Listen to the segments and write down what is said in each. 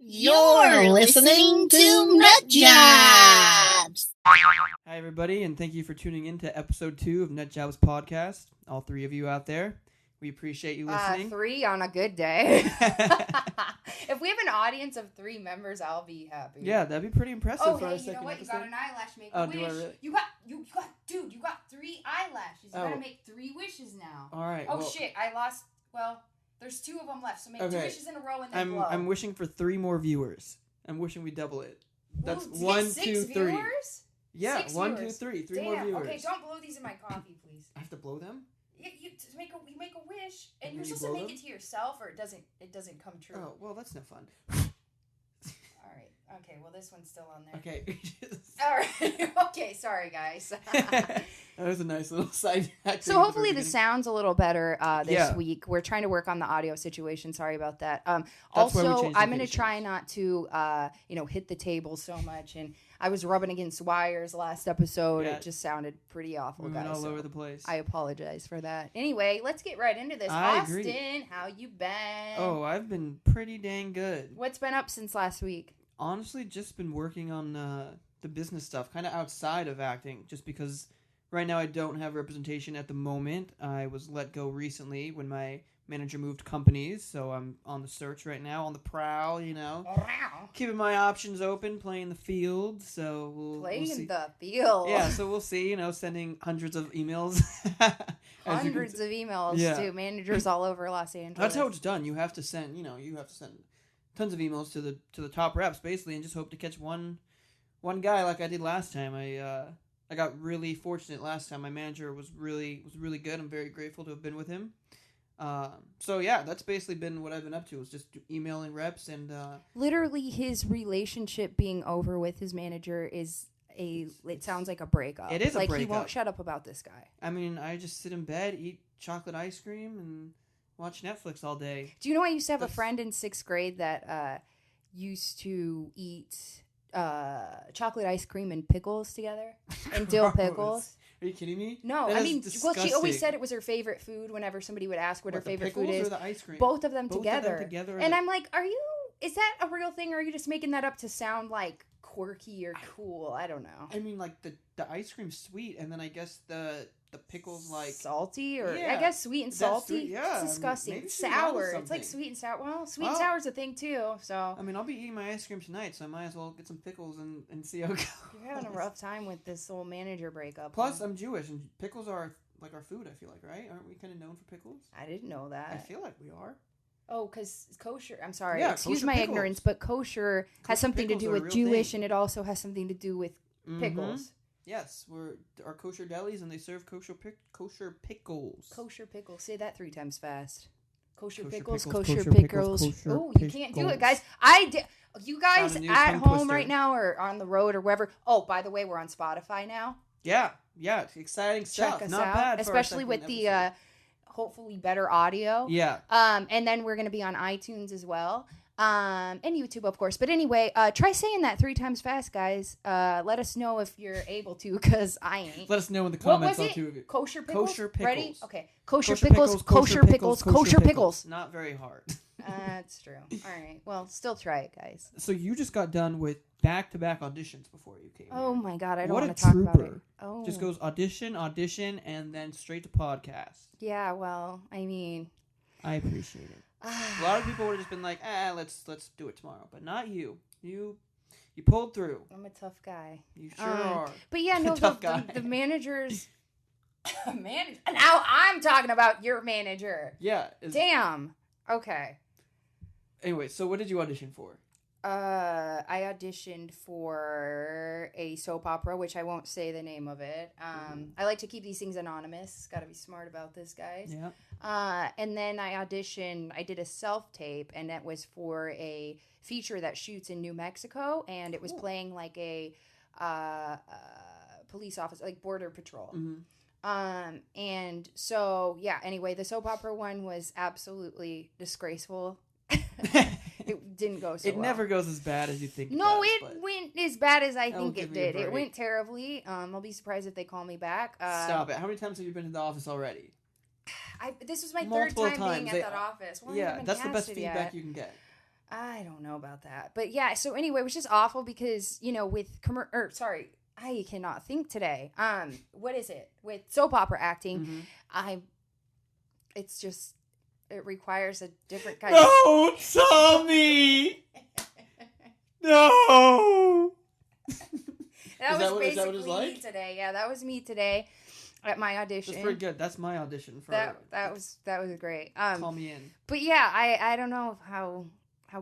You're listening to Nutjobs. Hi, everybody, and thank you for tuning in to episode 2 of Nutjobs podcast. All 3 of you out there, we appreciate you listening. 3 on a good day. If we have an audience of 3 members, I'll be happy. Yeah, that'd be pretty impressive for our second you know what? episode. You got an eyelash make Oh, a wish. do I really? You got 3 eyelashes. You gotta make 3 wishes now. All right. Oh, shit, I lost. Well, there's 2 of them left, so make 2 wishes in a row and then blow. I'm wishing for 3 more viewers. I'm wishing we double it. That's Ooh, 1, 2, 6 3. Viewers? Yeah, 6 1, 2, viewers. 3. 3 Damn. more viewers. Okay, don't blow these in my coffee, please. I have to blow them? You make a wish, and And you're then you supposed to blow make them? it to yourself, or it doesn't come true. Oh, well, that's no fun. All right. Okay. Well, this one's still on there. Okay. All right. Okay. Sorry, guys. That was a nice little side hack. So hopefully the sound's a little better this Yeah. week. We're trying to work on the audio situation. Sorry about that. That's why we Also, changed I'm going to locations. try not to, hit the table so much. And I was rubbing against wires last episode. Yeah. It just sounded pretty awful, Moving guys. all so over the place. I apologize for that. Anyway, let's get right into this. I Austin, agree. how you been? Oh, I've been pretty dang good. What's been up since last week? Honestly, just been working on the business stuff, kind of outside of acting, just because right now I don't have representation at the moment. I was let go recently when my manager moved companies, so I'm on the search right now, on the prowl, keeping my options open, playing the field, so we'll see. The field. Yeah, so we'll see, sending hundreds of emails. Hundreds of emails to managers all over Los Angeles. That's how it's done. You have to send, tons of emails to the top reps, basically, and just hope to catch one guy like I did last time. I got really fortunate last time. My manager was really good. I'm very grateful to have been with him. So yeah, that's basically been what I've been up to, is just emailing reps and literally his relationship being over with his manager is it sounds like a breakup. It is a breakup. He won't shut up about this guy. I mean, I just sit in bed, eat chocolate ice cream, and watch Netflix all day. Do you know I used to have a friend in 6th grade that used to eat chocolate ice cream and pickles together, and dill pickles. Are you kidding me? No, that I mean, disgusting. she always said it was her favorite food whenever somebody would ask what her favorite food is. Or the ice cream? Both of them together. And like, I'm like, is that a real thing, or are you just making that up to sound like quirky or cool? I don't know. I mean, like the ice cream's sweet, and then I guess the pickles like salty, or yeah, I guess sweet and salty. Sweet, yeah, it's disgusting. maybe Sour. It's like sweet and sour. Well, sweet and sour is a thing too. So I mean, I'll be eating my ice cream tonight, so I might as well get some pickles and see how it goes. You're having a rough time with this whole manager breakup. Plus, I'm Jewish, and pickles are like our food. I feel like, right? Aren't we kind of known for pickles? I didn't know that. I feel like we are. Oh, because kosher. I'm sorry. Yeah, excuse kosher my pickles. ignorance, but kosher has something to do with Jewish, and it also has something to do with pickles. Yes, our kosher delis, and they serve kosher pickles. Kosher pickles. Say that 3 times fast. Kosher Kosher pickles. pickles, Kosher kosher pickles. pickles, kosher Oh, you can't do it, pickles. guys. You guys Found a new at tongue home twister. right now or on the road or wherever. Oh, by the way, we're on Spotify now. Yeah, it's exciting stuff. Check us Not out, bad, for especially our with second the episode. hopefully better audio. Yeah. And then we're going to be on iTunes as well. And YouTube, of course. But anyway, try saying that 3 times fast, guys. Let us know if you're able to, because I ain't. Let us know in the What comments was on it? 2 of you. Kosher pickles? Kosher pickles. Ready? Okay. Kosher pickles, kosher pickles, kosher pickles. Not very hard. That's true. All right. Well, still try it, guys. So you just got done with back-to-back auditions before you came Oh here. my God, I don't What want a to talk about it. trooper. Oh. Just goes audition, and then straight to podcast. Yeah, well, I mean. I appreciate it. A lot of people would have just been like, let's do it tomorrow. But not you. You pulled through. I'm a tough guy. You sure are. But yeah, no, Tough guy. the managers. Now I'm talking about your manager. Yeah. Damn. Okay. Anyway, so what did you audition for? I auditioned for a soap opera, which I won't say the name of it. I like to keep these things anonymous. Got to be smart about this, guys. Yeah. And then I did a self-tape, and that was for a feature that shoots in New Mexico, and it was playing like a police officer, like border patrol. Mm-hmm. And so, yeah, anyway, the soap opera one was absolutely disgraceful. It didn't go so well. It never goes as bad as you think. No, it it went as bad as I think give it me a did. It break. went terribly. I'll be surprised if they call me back. Stop it. How many times have you been to the office already? This was my Multiple third time times. being at that office. Well, I Yeah, haven't that's the best casted feedback yet. you can get. I don't know about that. But yeah, so anyway, it was just awful because, with I cannot think today. What is it? With soap opera acting, it requires a different kind of... No, Tommy! No! That was basically what it's like? me today. Yeah, that was me today at my audition. That's pretty good. That's my audition for that was great. Call me in. But yeah, I don't know how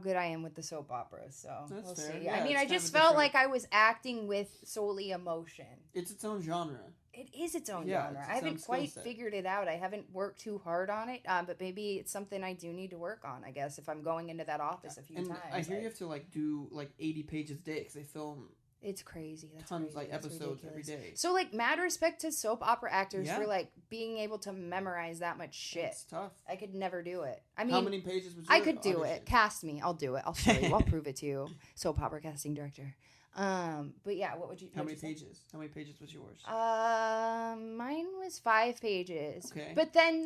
good I am with the soap operas, so That's we'll fair. see. Yeah, I mean, it's I kind just of felt different- like I was acting with solely emotion. It's its own genre. It is its own Yeah, genre. it's I its own haven't skill quite set. figured it out. I haven't worked too hard on it, but maybe it's something I do need to work on, I guess, if I'm going into that office a few And times. I hear you have to do 80 pages a day because they film It's crazy. That's tons crazy. That's episodes ridiculous. every day. So mad respect to soap opera actors Yeah. for being able to memorize that much shit. It's tough. I could never do it. I mean, How many pages was your I could do audition? it. Cast me. I'll do it. I'll show you. I'll prove it to you. Soap opera casting director. But yeah, what would you? How many what'd you say? pages? How many pages was yours? Mine was 5 pages. Okay. But then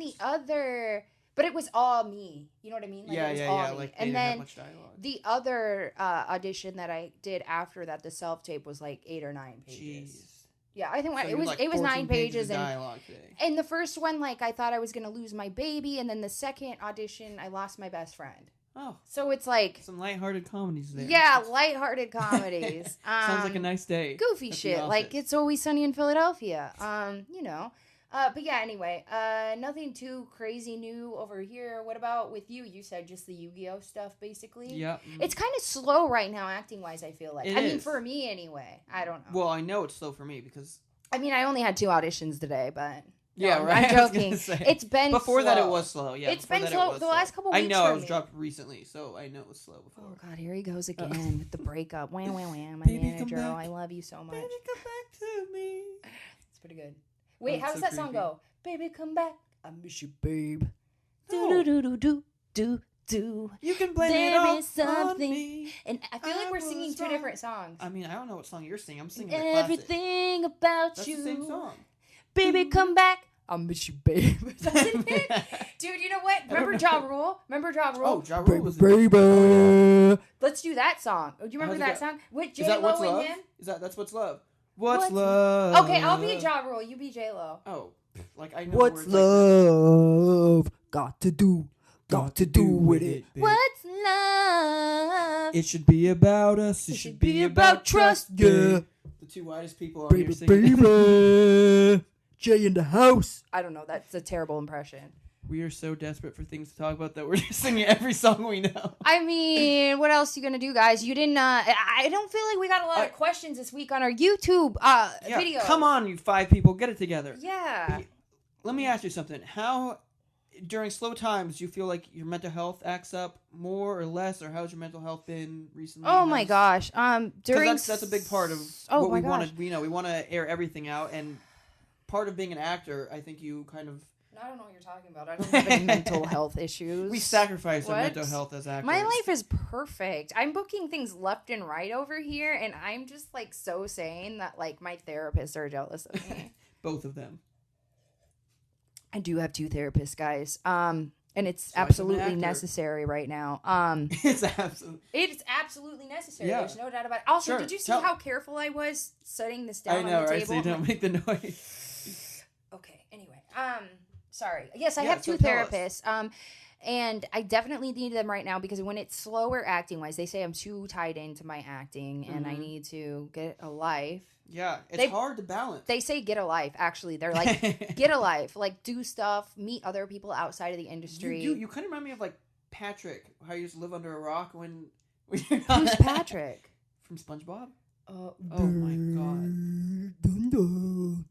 but it was all me. You know what I mean? It was all me. Like they and didn't have then much dialogue. the other audition that I did after that, the self tape, was 8 or 9 pages. Jeez. Yeah, I think So it was 14 9 pages, of and dialogue today. and the first one, I thought I was gonna lose my baby, and then the second audition, I lost my best friend. Oh, So it's some lighthearted comedies there. yeah, lighthearted comedies. Sounds like a nice day. Goofy at the shit, office. It's Always Sunny in Philadelphia. But yeah, anyway, nothing too crazy new over here. What about with you? You said just the Yu-Gi-Oh stuff, basically. Yeah. It's kind of slow right now, acting-wise, I feel like. It I mean, is. for me anyway. I don't know. Well, I know it's slow for me because. I mean, I only had 2 auditions today, but... No, Yeah, right. I'm I was joking. gonna say. It's been Before that, slow. it was slow. Yeah, It's before been that, slow it was the last couple weeks I know for it was me. dropped recently, so I know it was slow before. Oh, God, here he goes again with the breakup. Wham, wham, wham. My Baby, come manager. back. I love you so much. Baby, come back to me. It's pretty good. Wait, it's how does so that song creepy. go? Baby, come back. I miss you, babe. No. Do. You can blame There it all is something- on me. And I feel like I we're singing was 2 wrong. different songs. I mean, I don't know what song you're singing. I'm singing the classic. Everything about That's you. the same song. Baby, come back. I miss you, babe. Doesn't it? Dude, you know what? Remember Ja Rule? Oh, Ja Rule was baby. Let's do that song. Do you remember How's it that song? With Is that J-Lo What's and Love? him? That's What's Love? What's love? Okay, I'll be Ja Rule. You be J-Lo. Oh, I know What's words love got to do with it? babe. What's love? It should be about us. It should be about trust. Yeah, The 2 whitest people on here baby, singing. baby. Jay in the house. I don't know. That's a terrible impression. We are so desperate for things to talk about that we're just singing every song we know. I mean, what else you gonna do, guys? You didn't. I don't feel like we got a lot of questions this week on our YouTube video. Come on, you 5 people, get it together. Yeah. Let me ask you something. How, during slow times, do you feel like your mental health acts up more or less, or how's your mental health been recently? Oh my gosh. During that's a big part of oh what my we gosh. want to. We want to air everything out, and part of being an actor, I think you kind of. I don't know what you're talking about. I don't have any mental health issues. We sacrifice our What? mental health as actors. My life is perfect. I'm booking things left and right over here, and I'm just so sane that my therapists are jealous of me. Both of them. I do have 2 therapists, guys. And it's So I am an absolutely actor. necessary right now. It's absolutely. It's absolutely necessary. Yeah. There's no doubt about it. Also, Sure. did you see Tell- how careful I was setting this down I know, on the right? table? So you don't make the noise. Okay. Anyway, sorry. Yes, I Yeah, have so 2 tell us. therapists. And I definitely need them right now because when it's slower acting wise, they say I'm too tied into my acting and I Mhm. need to get a life. Yeah, it's They- hard to balance. They say get a life. Actually, they're like get a life, do stuff, meet other people outside of the industry. You kind of remind me of Patrick, how you used to live under a rock when you're not Who's Patrick? from SpongeBob. Oh, Oh my god,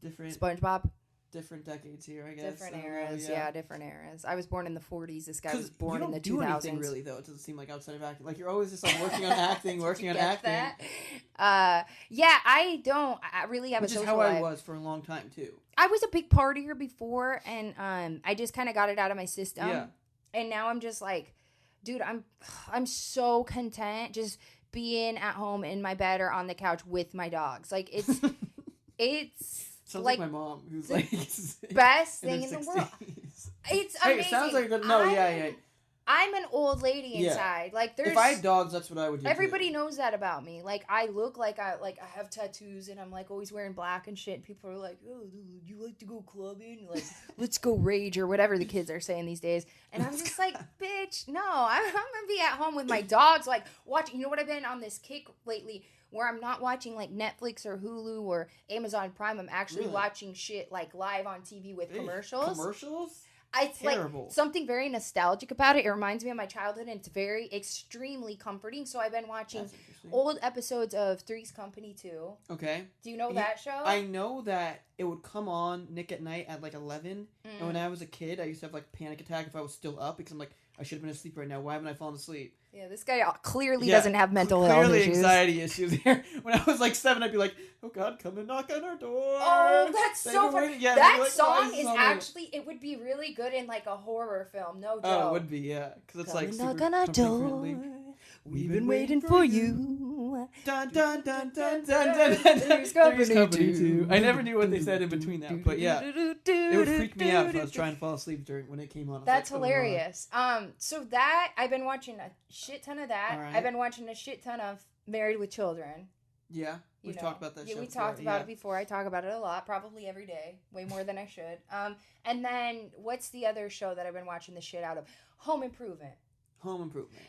different SpongeBob. different decades here, I guess. Different I don't know, eras, yeah, different eras. I was born in the 40s. This guy was 'Cause born you in the don't do 2000s. anything really though. It doesn't seem like outside of acting. You're always just working on acting, working on Get acting. that? Yeah, I don't. I really have Which a is social how life. I was for a long time too. I was a big partier before, and I just kind of got it out of my system. Yeah. And now I'm just dude, I'm so content just being at home in my bed or on the couch with my dogs. It's Sounds like my mom, who's best in thing her in the world. 60s. It's Hey, amazing. it sounds like a good. No, yeah. I'm an old lady Yeah. inside. Like, there's If I had dogs, that's what I would do. everybody too. knows that about me. Like, I look like I have tattoos and I'm like always wearing black and shit. And people are like, "Oh, you like to go clubbing? Like, let's go rage," or whatever the kids are saying these days. And I'm just like, bitch, no, I'm gonna be at home with my dogs, like watching. You know what, I've been on this kick lately where I'm not watching like Netflix or Hulu or Amazon Prime. I'm actually Really? watching shit like live on TV with commercials. Commercials? It's Terrible. like something very nostalgic about it. It reminds me of my childhood, and it's very extremely comforting. So I've been watching old episodes of Three's Company too. Okay. Do you know that show? I know that it would come on Nick at Night at like 11. And when I was a kid, I used to have like panic attack if I was still up because I'm like, I should have been asleep right now. Why haven't I fallen asleep? Yeah, this guy clearly doesn't have mental health Clearly issues. anxiety issues here. When I was like 7, I'd be like, oh God, come and knock on our door. Oh, that's so funny. Yeah, that like, song is actually, it would be really good in like a horror film. No joke. Oh, it would be, yeah. Because it's Come like and super knock on our company-friendly. door. We've been waiting for you. Dun dun dun dun dun dun dun. Three's Company too. I never knew what they said in between that, but yeah, it would freak me out if I was trying to fall asleep when it came on. That's hilarious. So that I've been watching a shit ton of that. Right. I've been watching a shit ton of Married with Children. Yeah, we've talked about that. Yeah, show we before. talked about it before. I talk about it a lot, probably every day, way more than I should. And then what's the other show that I've been watching the shit out of? Home Improvement. Home Improvement.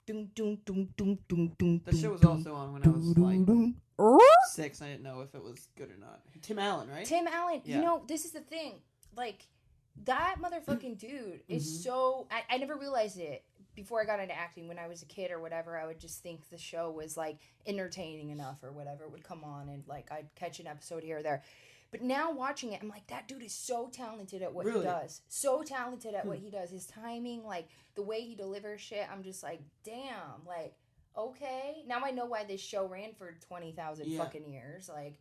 That show was also on when I was like 6. I didn't know if it was good or not. Tim Allen, right? Tim Allen. Yeah. You know, this is the thing. Like, that motherfucking dude is so... I never realized it before I got into acting. When I was a kid or whatever, I would just think the show was, like, entertaining enough or whatever. It would come on and, like, I'd catch an episode here or there. But now watching it, I'm like, that dude is so talented at what he does. So talented at what he does. His timing, like, the way he delivers shit, I'm just like, damn. Like, okay. Now I know why this show ran for 20,000 fucking years. Like,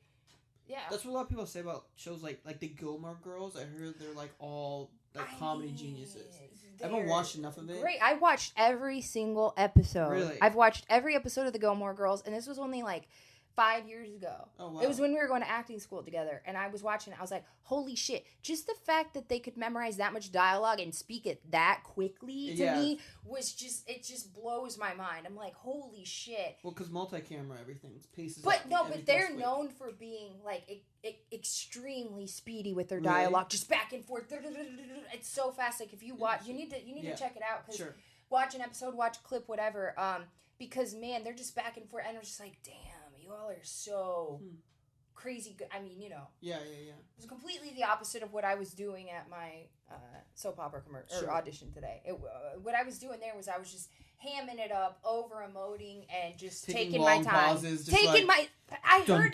yeah. That's what a lot of people say about shows like the Gilmore Girls. I heard they're, like, all, like, comedy geniuses. I haven't watched enough of it. Great. I watched every single episode. Really? I've watched every episode of the Gilmore Girls, and this was only, like, 5 years ago. Oh, wow. It was when we were going to acting school together, and I was watching it. I was like, holy shit. Just the fact that they could memorize that much dialogue and speak it that quickly to me was just, it just blows my mind. I'm like, holy shit. Well, because multi-camera, everything's paces But up, no, but they're quick. known for being like extremely speedy with their dialogue, just back and forth. It's so fast. Like, if you watch, you need to check it out, because watch an episode, watch a clip, whatever. Because man, they're just back and forth, and it's just like, damn, you all are so crazy good. I mean, you know. Yeah. It was completely the opposite of what I was doing at my soap opera or audition today. What I was doing there was I was just hamming it up, over emoting, and just taking my time. Pauses, I heard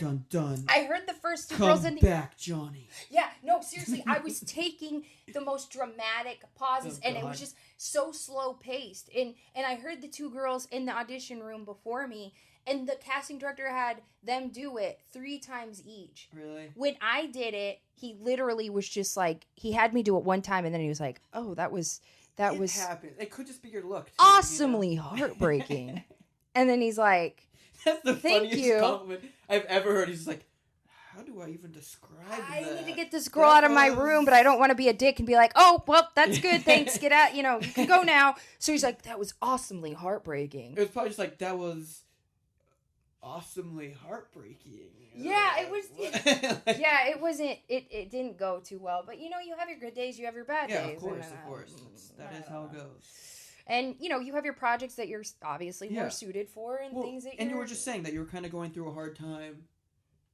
the first two girls in the back, Johnny. Yeah, no, seriously, I was taking the most dramatic pauses, and it was just so slow paced. And I heard the two girls in the audition room before me, and the casting director had them do it 3 times each. Really? When I did it, he literally was just like, he had me do it one time, and then he was like, oh, that was happened. It could just be your look. Too, awesomely heartbreaking. And then he's like, that's the Thank funniest you. compliment I've ever heard. He's like, how do I even describe that? I need to get this girl out of my room, but I don't want to be a dick and be like, oh, well, that's good, thanks, get out, you can go now. So he's like, that was awesomely heartbreaking. It was probably just like, that was awesomely heartbreaking. Yeah, it was. Yeah, it wasn't. It didn't go too well. But you have your good days, you have your bad days. Yeah, of course. That is how it goes. And you have your projects that you're obviously more suited for, and things that. And you were just saying that you were kind of going through a hard time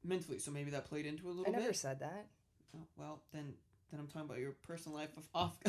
mentally, so maybe that played into a little bit. I never said that. Oh, well, then I'm talking about your personal life off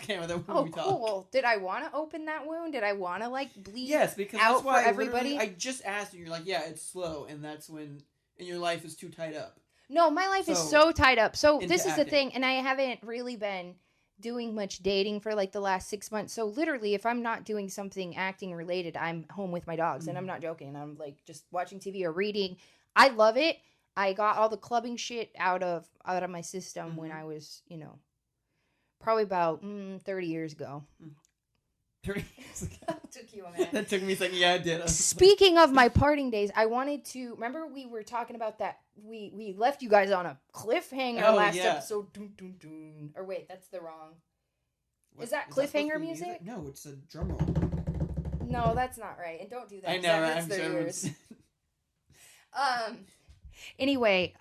camera. That when we talk. Cool. Did I want to open that wound? Did I want to bleed? Yes, because out that's why for everybody. I just asked you. You're like, yeah, it's slow, and that's when. And your life is too tied up. No, my life is so tied up. So this is the acting. thing, and I haven't really been doing much dating for the last 6 months. So literally, if I'm not doing something acting related, I'm home with my dogs, and I'm not joking. I'm just watching TV or reading. I love it. I got all the clubbing shit out of my system when I was, probably about 30 years ago. 30 years ago. Took you a minute. That took me a second. Yeah, I did. Speaking of my parting days, I wanted to... Remember we were talking about that... We left you guys on a cliffhanger last episode. Dun, dun, dun. Or wait, that's the wrong... What, Is that supposed to cliffhanger be music? No, it's a drum roll. No, that's not right. And don't do that. I 'cause know, that I'm hurts their sure. ears. Anyway,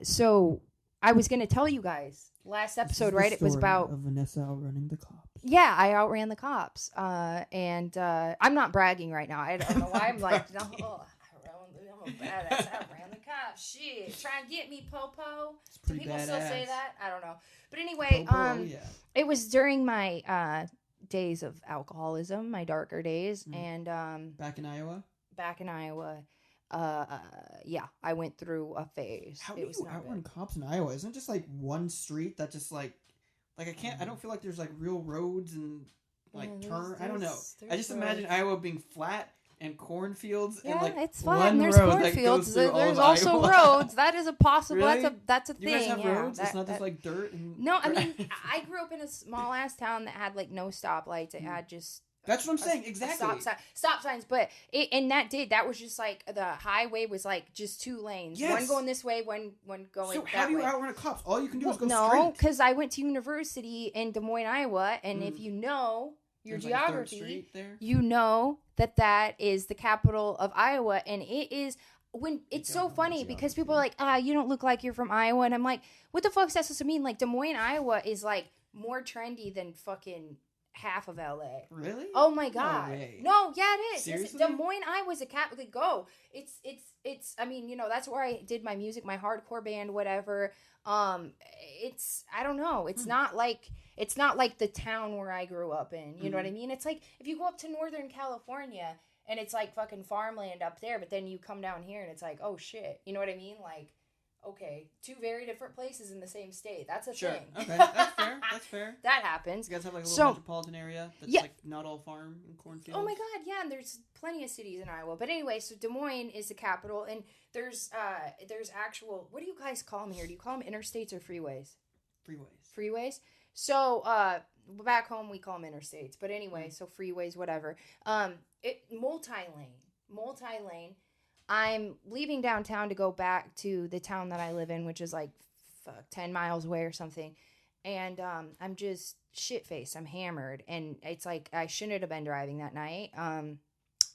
so I was gonna tell you guys last episode, right? It was about of Vanessa outrunning the cops. Yeah, I outran the cops. And I'm not bragging right now. I don't know why I'm like, no, I'm a badass. I ran the cops. Shit, try and get me, Popo. Do people still say that? I don't know. But anyway, Popo, yeah. It was during my days of alcoholism, my darker days, and back in Iowa. Yeah, I went through a phase. How do you outrun cops in Iowa? Isn't it just like one street that just like I can't. I don't feel like there's like real roads and like turn. I don't know. I just imagine Iowa being flat and cornfields and like it's flat and there's cornfields. There's also roads. That is a possible. Really? That's a thing. You guys have roads. That, it's not just like dirt. And no, I mean I grew up in a small ass town that had like no stoplights. It had just. That's what I'm saying. Exactly. Stop signs, but that was just like the highway was like just 2 lanes. Yes. One going this way, one going that way. So how do you outrun a cop? All you can do is go straight. No, because I went to university in Des Moines, Iowa, and if you know your geography, like a 3rd street there? You know that is the capital of Iowa, and it is. When it's so funny because people are like, you don't look like you're from Iowa, and I'm like, what the fuck is that supposed to mean? Like Des Moines, Iowa is like more trendy than fucking half of LA. Really? Oh my god. No, yeah, it is. Seriously? Des Moines, Iowa's a capital. Go. It's I mean, that's where I did my music, my hardcore band, whatever. It's I don't know. It's not like the town where I grew up in. You know what I mean? It's like if you go up to Northern California and it's like fucking farmland up there, but then you come down here and it's like, oh shit. You know what I mean? Like, okay, 2 very different places in the same state. That's a thing. Okay, that's fair. That's fair. That happens. You guys have like a little metropolitan area that's like not all farm and cornfields. Oh my god, yeah, and there's plenty of cities in Iowa. But anyway, so Des Moines is the capital, and there's actual, what do you guys call them here? Do you call them interstates or freeways? Freeways. So back home we call them interstates. But anyway, so freeways, whatever. Multi-lane. I'm leaving downtown to go back to the town that I live in, which is like 10 miles away or something. And I'm just shit-faced. I'm hammered. And it's like I shouldn't have been driving that night.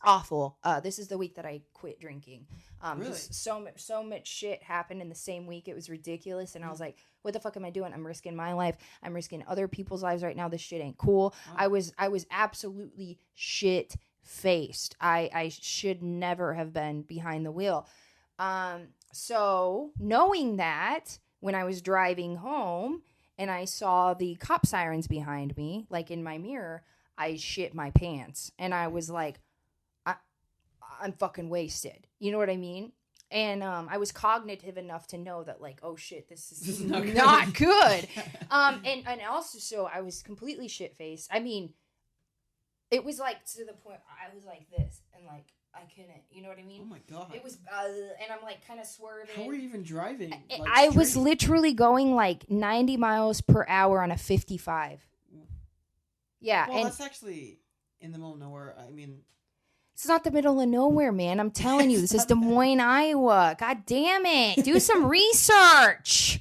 Awful. This is the week that I quit drinking. Really? So much shit happened in the same week. It was ridiculous. And I was like, what the fuck am I doing? I'm risking my life. I'm risking other people's lives right now. This shit ain't cool. I was absolutely shit-faced. I should never have been behind the wheel. So knowing that, when I was driving home and I saw the cop sirens behind me, like in my mirror, I shit my pants. And I was like, I'm fucking wasted. You know what I mean? And I was cognitive enough to know that, like, oh shit, this is not good. And also, so I was completely shit-faced. I mean, it was like to the point I was like this, and like I couldn't. You know what I mean? Oh my god! It was, and I'm like kind of swerving. How were you even driving? Like, I was literally going like 90 miles per hour on a 55. Yeah, well, and that's actually in the middle of nowhere. I mean. It's not the middle of nowhere, man. I'm telling you, this is Des Moines, Iowa. God damn it. Do some research.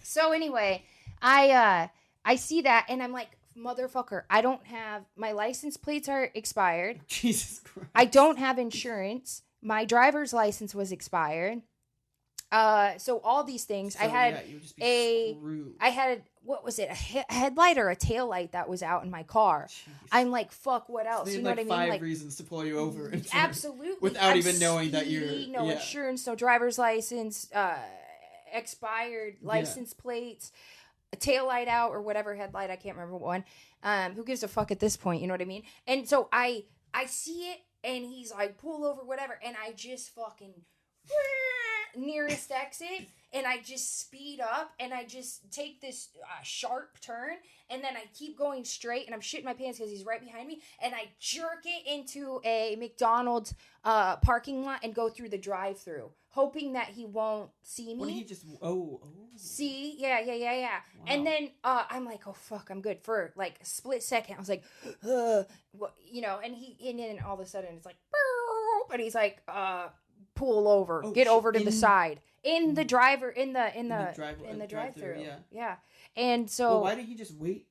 So anyway, I see that and I'm like, motherfucker, I don't have, my license plates are expired. Jesus Christ. I don't have insurance. My driver's license was expired. So all these things, So, I had you would just be screwed. I had, what was it, a headlight or a tail light that was out in my car. Jeez. I'm like, fuck, what else? So you know what I mean? 5 reasons to pull you over. Absolutely. Without even knowing that you're... No insurance, no driver's license, expired license plates, a tail light out or whatever headlight, I can't remember what one. Who gives a fuck at this point, you know what I mean? And so I see it, and he's like, pull over, whatever, and I just fucking... nearest exit, and I just speed up and I just take this sharp turn, and then I keep going straight, and I'm shitting my pants because he's right behind me, and I jerk it into a McDonald's parking lot and go through the drive-thru, hoping that he won't see me. What did he just see? Yeah. Wow. And then I'm like, oh fuck, I'm good. For like a split second I was like, and then all of a sudden it's like, and he's like, pull over, get over to the side in the drive-thru. Yeah. And so, well, why didn't he just wait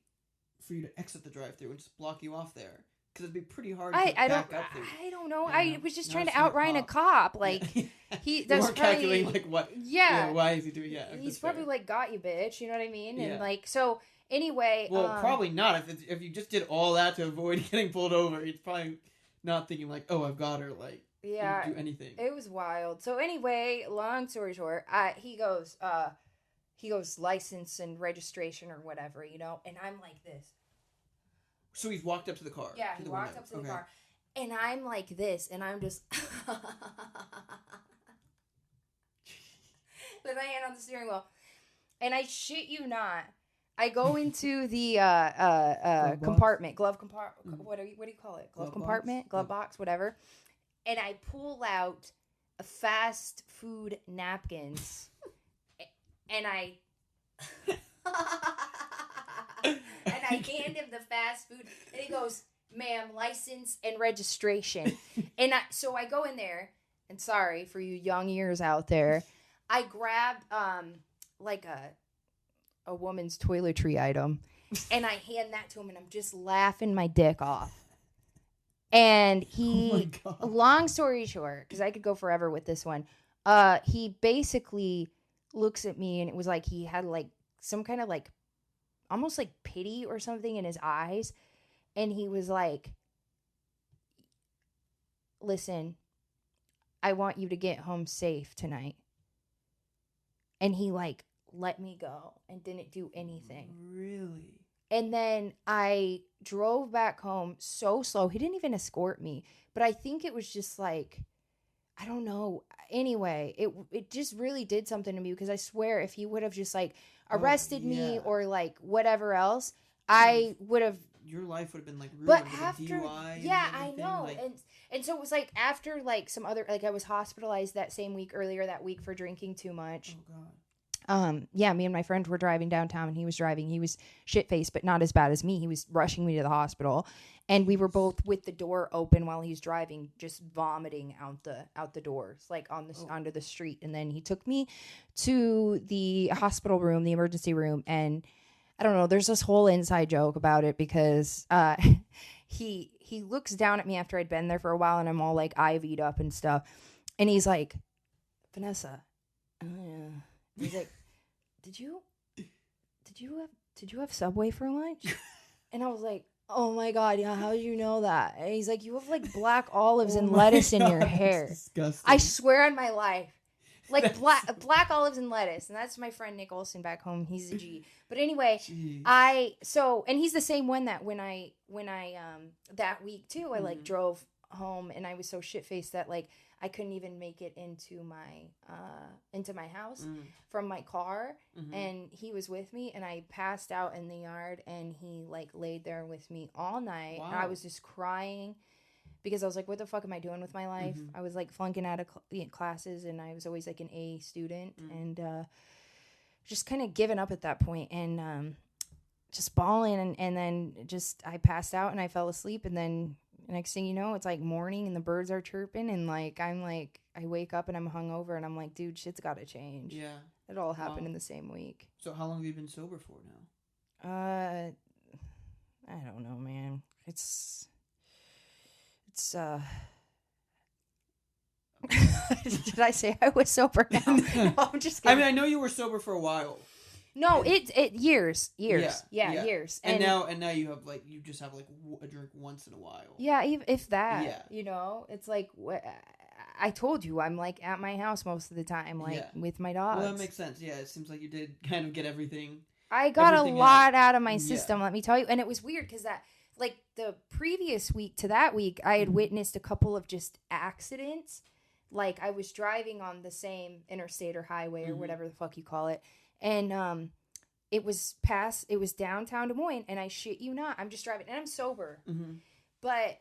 for you to exit the drive-thru and just block you off there. Because it'd be pretty hard to back up through. I don't know. Yeah, I was just trying to outrun a cop. Like, yeah. he... That's calculating, like, what... Yeah. Why is he doing... Yeah, he's probably, like, got you, bitch. You know what I mean? Yeah. And, like, so... Anyway, well, probably not. If you just did all that to avoid getting pulled over, he's probably not thinking like, "Oh, I've got her." Like, yeah, do anything. It was wild. So anyway, long story short, he goes license and registration or whatever, you know, and I'm like this. So he's walked up to the car. Yeah, he walked up to the car, and I'm like this, and I'm just with my hand on the steering wheel, and I shit you not. I go into the compartment, glove compartment. What do you call it? Glove compartment, glove box, whatever. And I pull out a fast food napkins, and I hand him the fast food, and he goes, "Ma'am, license and registration." And so I go in there, and sorry for you young ears out there, I grab like a woman's toiletry item, and I hand that to him, and I'm just laughing my dick off. And he, long story short, because I could go forever with this one, he basically looks at me, and it was like he had like some kind of like almost like pity or something in his eyes, and he was like, "Listen, I want you to get home safe tonight." And he like let me go and didn't do anything. Really? And then I drove back home so slow. He didn't even escort me, but I think it was just like, I don't know. Anyway, it just really did something to me, because I swear if he would have just like arrested me or like whatever else, I would have. Your life would have been like ruined. But with after, DUI yeah, and I everything, know, like... and so it was like after like some other, like I was hospitalized that same week, earlier that week, for drinking too much. Oh God. Yeah, me and my friend were driving downtown, and he was driving. He was shit-faced, but not as bad as me. He was rushing me to the hospital, and we were both with the door open while he's driving, just vomiting out the doors, like onto the street. And then he took me to the hospital room, the emergency room, and I don't know. There's this whole inside joke about it, because he looks down at me after I'd been there for a while, and I'm all like IV'd up and stuff, and he's like, "Vanessa, he's like, did you have Subway for lunch?" And I was like, "Oh my God, yeah, how did you know that?" And he's like, "You have like black olives and lettuce in your hair." Disgusting. I swear on my life. Like black olives and lettuce. And that's my friend Nick Olson back home. He's a G. But anyway, and he's the same one that when I that week too, I like drove home, and I was so shit-faced that like I couldn't even make it into my house from my car, and he was with me, and I passed out in the yard, and he like laid there with me all night. Wow. And I was just crying, because I was like, what the fuck am I doing with my life? I was like flunking out of classes, and I was always like an A student, and just kind of giving up at that point, and just bawling, and then just I passed out, and I fell asleep, and then next thing you know, it's like morning, and the birds are chirping, and like I'm like, I wake up and I'm hungover, and I'm like, dude, shit's gotta change. Yeah, it all happened in the same week. So how long have you been sober for now? I don't know, man. It's Did I say I was sober now? No, I'm just kidding. I mean, I know you were sober for a while. No, it years. Yeah, years. And now you have like, you just have like a drink once in a while. Yeah, if that. You know, it's like I told you, I'm like at my house most of the time, like with my dogs. Well, that makes sense. Yeah, it seems like you did kind of get everything. I got a lot out of my system, let me tell you. And it was weird because that, like the previous week to that week, I had witnessed a couple of just accidents. Like I was driving on the same interstate or highway or whatever the fuck you call it. And it was downtown Des Moines, and I shit you not, I'm just driving, and I'm sober. But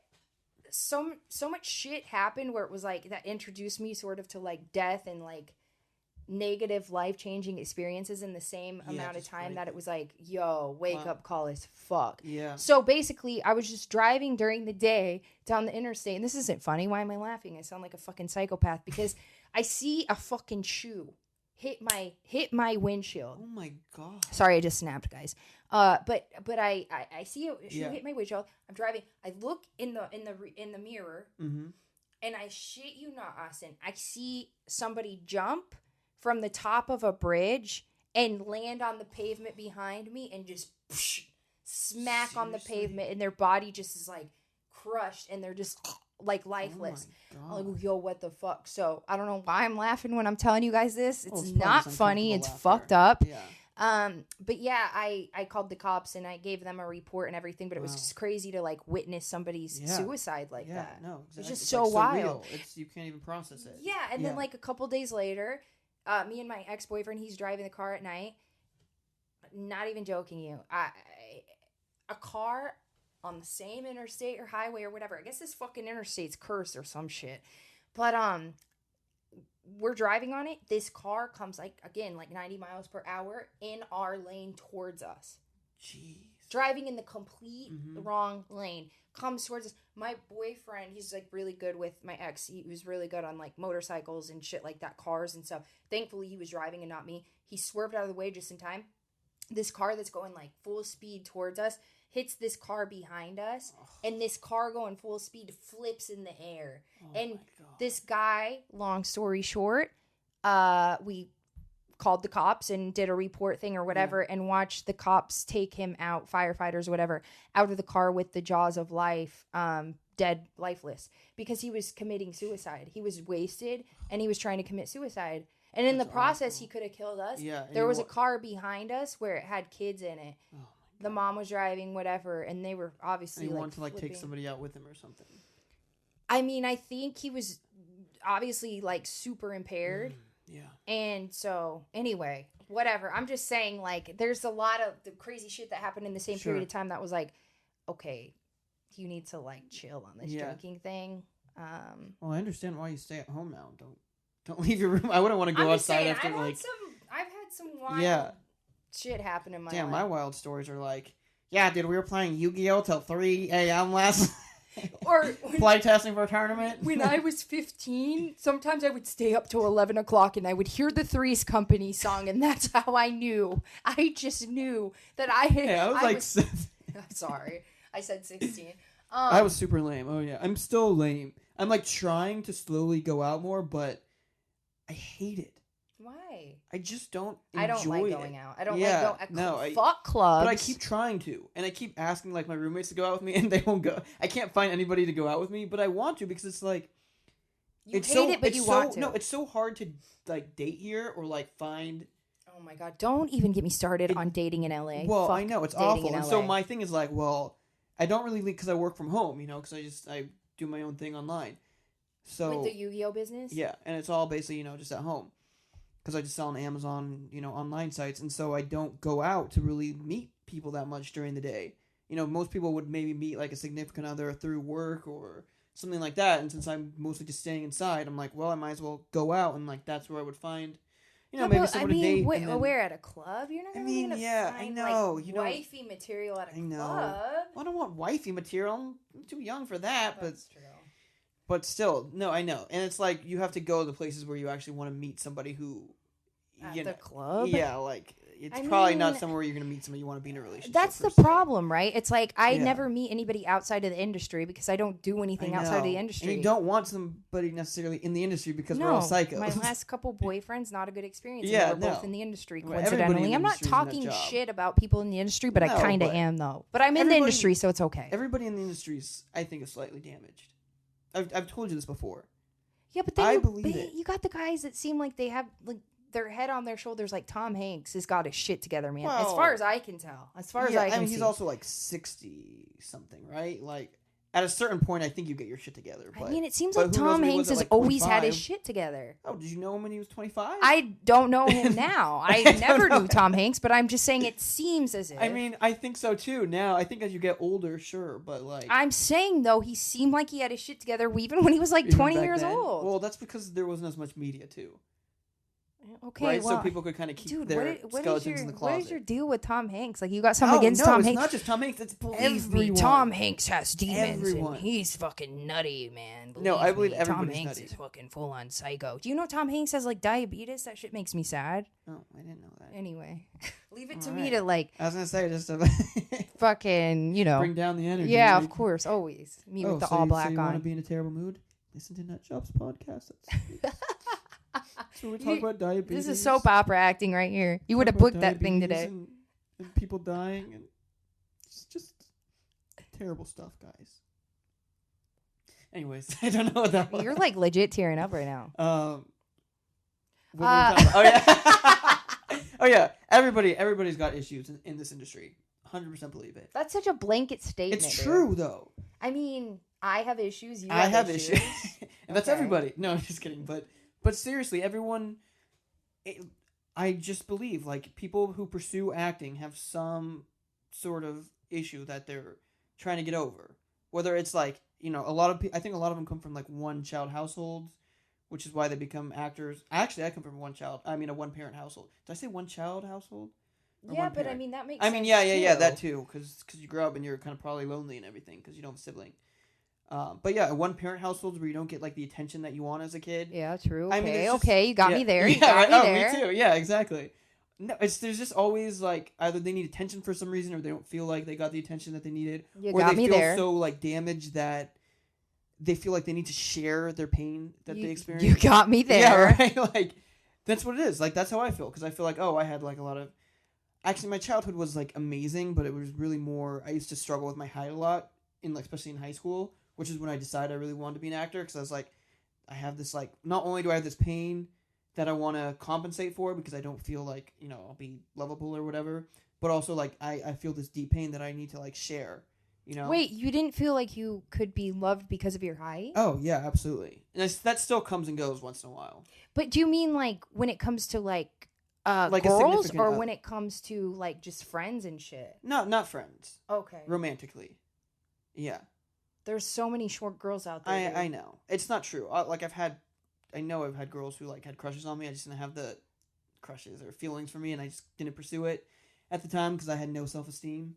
so much shit happened where it was like, that introduced me sort of to like death and like negative life-changing experiences in the same amount of time, that it was like, yo, wake up call as fuck. Yeah. So basically, I was just driving during the day down the interstate, and this isn't funny. Why am I laughing? I sound like a fucking psychopath because I see a fucking shoe hit my windshield. Oh my god. Sorry, I just snapped, guys. But I see it. She hit my windshield. I'm driving. I look in the mirror, and I shit you not, Austin. I see somebody jump from the top of a bridge and land on the pavement behind me, and just smack on the pavement, and their body just is like crushed, and they're just like lifeless. I'm like, yo, what the fuck? So I don't know why I'm laughing when I'm telling you guys this. It's not funny. It's fucked up. Yeah. But yeah, I called the cops and I gave them a report and everything, but it was just crazy to like witness somebody's suicide like that. No, exactly. It's just so wild. You can't even process it. Yeah, and then like a couple days later, me and my ex-boyfriend, he's driving the car at night. Not even joking you. A car on the same interstate or highway or whatever. I guess this fucking interstate's cursed or some shit. But we're driving on it. This car comes like 90 miles per hour in our lane towards us. Jeez. Driving in the complete wrong lane. Comes towards us. My boyfriend, he's like really good with my ex. He was really good on like motorcycles and shit like that, cars and stuff. Thankfully, he was driving and not me. He swerved out of the way just in time. This car that's going like full speed towards us hits this car behind us, and this car going full speed flips in the air. And this guy, long story short, we called the cops and did a report thing or whatever, and watched the cops take him out, firefighters or whatever, out of the car with the jaws of life, dead, lifeless, because he was committing suicide. He was wasted, and he was trying to commit suicide. And in the process, he could have killed us. Yeah, there was a car behind us where it had kids in it. Oh, the mom was driving, whatever, and they were obviously and he like wanted to like flipping. take somebody out with him or something. I mean, I think he was obviously like super impaired. Yeah. And so, anyway, whatever. I'm just saying, like, there's a lot of the crazy shit that happened in the same period of time that was like, okay, you need to like chill on this drinking thing. Well, I understand why you stay at home now. Don't leave your room. I wouldn't want to go outside after I've had some wild shit happen in my life. My wild stories are like, dude, we were playing Yu-Gi-Oh till 3 a.m. last or flight testing for a tournament. When I was 15, sometimes I would stay up till 11 o'clock and I would hear the Three's Company song, and that's how I knew. I just knew that I had... Hey, I was I'm sorry. I said 16. I was super lame. Oh, yeah. I'm still lame. I'm like trying to slowly go out more, but I hate it. Why? I just don't enjoy I don't like it. going out. I don't like going fuck But clubs. I keep trying to. And I keep asking like my roommates to go out with me, and they won't go. I can't find anybody to go out with me, but I want to because it's like... You hate it, but you want to. No, it's so hard to like date here or like find... Oh my God. Don't even get me started on dating in LA. Well, fuck I know. It's awful. And so my thing is like, well, I don't really leave because I work from home, because I do my own thing online. So with the Yu-Gi-Oh business? Yeah, and it's all basically, just at home. Because I just sell on Amazon, online sites. And so I don't go out to really meet people that much during the day. Most people would maybe meet like a significant other through work or something like that. And since I'm mostly just staying inside, I'm like, well, I might as well go out. And like, that's where I would find, maybe someone to date. We're at a club. You're not really going to find I know. Like, wifey material at a club. Well, I don't want wifey material. I'm too young for that. That's true. But still, no, I know. And it's like you have to go to the places where you actually want to meet somebody who... At the club? Yeah, like, it's probably not somewhere where you're going to meet somebody you want to be in a relationship. That's the problem, right? It's like, I never meet anybody outside of the industry because I don't do anything outside of the industry. And you don't want somebody necessarily in the industry because we're all psychos. My last couple boyfriends, not a good experience. Yeah, and they were both in the industry, Well, coincidentally. I'm not talking shit about people in the industry, but I kind of am, though. But I'm in the industry, so it's okay. Everybody in the industry, I think, is slightly damaged. I've told you this before. Yeah, but then you got the guys that seem like they have like their head on their shoulders, like Tom Hanks has got his shit together, man. As far as I can tell. As far as I can see. He's also like 60-something, right? Like, at a certain point, I think you get your shit together. But, I mean, it seems like Tom Hanks has always had his shit together. Oh, did you know him when he was 25? I don't know him now. I never knew Tom Hanks, but I'm just saying it seems as if. I mean, I think so too. Now, I think as you get older, sure, but like... I'm saying, though, he seemed like he had his shit together even when he was like 20 years old. Well, that's because there wasn't as much media, too. Okay, right? well, So people could kind of keep dude, their skeletons in the closet. What is your deal with Tom Hanks? Like, you got something against no, Tom it's Hanks? not just Tom Hanks. It's Believe me, everyone. Tom Hanks has demons, Everyone. and he's fucking nutty, man. No, I believe Tom everybody's Hanks nutty. is fucking full on psycho. Do you know Tom Hanks has like diabetes? That shit makes me sad. Oh, I didn't know that. Anyway, leave it to All me right. to like I was gonna say just to fucking, you know, bring down the energy. yeah, Make- of course, always me with the so all you, black so you want to on. be in a terrible mood? Listen to Nutjobs podcast. So we talk about diabetes. This is soap opera acting right here. You would have talk about booked that thing diabetes today. And people dying and it's just terrible stuff, guys. Anyways, I don't know what that was. You're like legit tearing up right now. What were we talking about? Oh yeah. Oh yeah. Everybody's got issues in this industry. 100% believe it. That's such a blanket statement. It's dude. true though. I mean, I have issues. I have issues. And that's Okay. everybody. No, I'm just kidding. But seriously, everyone. I just believe like people who pursue acting have some sort of issue that they're trying to get over. Whether it's like, you know, I think a lot of them come from like one child households, which is why they become actors. Actually, I come from a one parent household. Did I say one child household? Or Yeah, one but I parent? mean that makes. I mean, sense yeah, too. that too, because you grow up and you're kind of probably lonely and everything because you don't have a sibling. But yeah, one parent households where you don't get like the attention that you want as a kid. Yeah, true. Okay, I mean, there's okay, you got me there. You Yeah, got right. me Oh, there. me too. Yeah, exactly. No, there's just always like either they need attention for some reason or they don't feel like they got the attention that they needed, You or got they me feel there. so like damaged that they feel like they need to share their pain that they experience. You got me there. Yeah, right. Like that's what it is. Like that's how I feel because I feel like I had like a lot of. Actually, my childhood was like amazing, but it was really more. I used to struggle with my height a lot especially in high school, which is when I decided I really wanted to be an actor because I was like, I have this like not only do I have this pain that I want to compensate for because I don't feel like I'll be lovable or whatever, but also like I feel this deep pain that I need to like share. Wait, you didn't feel like you could be loved because of your height? Oh yeah, absolutely. And that still comes and goes once in a while. But do you mean like when it comes to like Like a girls, significant or other. when it comes to like just friends and shit? No, not friends. Okay. Romantically. Yeah. There's so many short girls out there. I know. It's not true. I know I've had girls who like had crushes on me. I just didn't have the crushes or feelings for me, and I just didn't pursue it at the time because I had no self-esteem.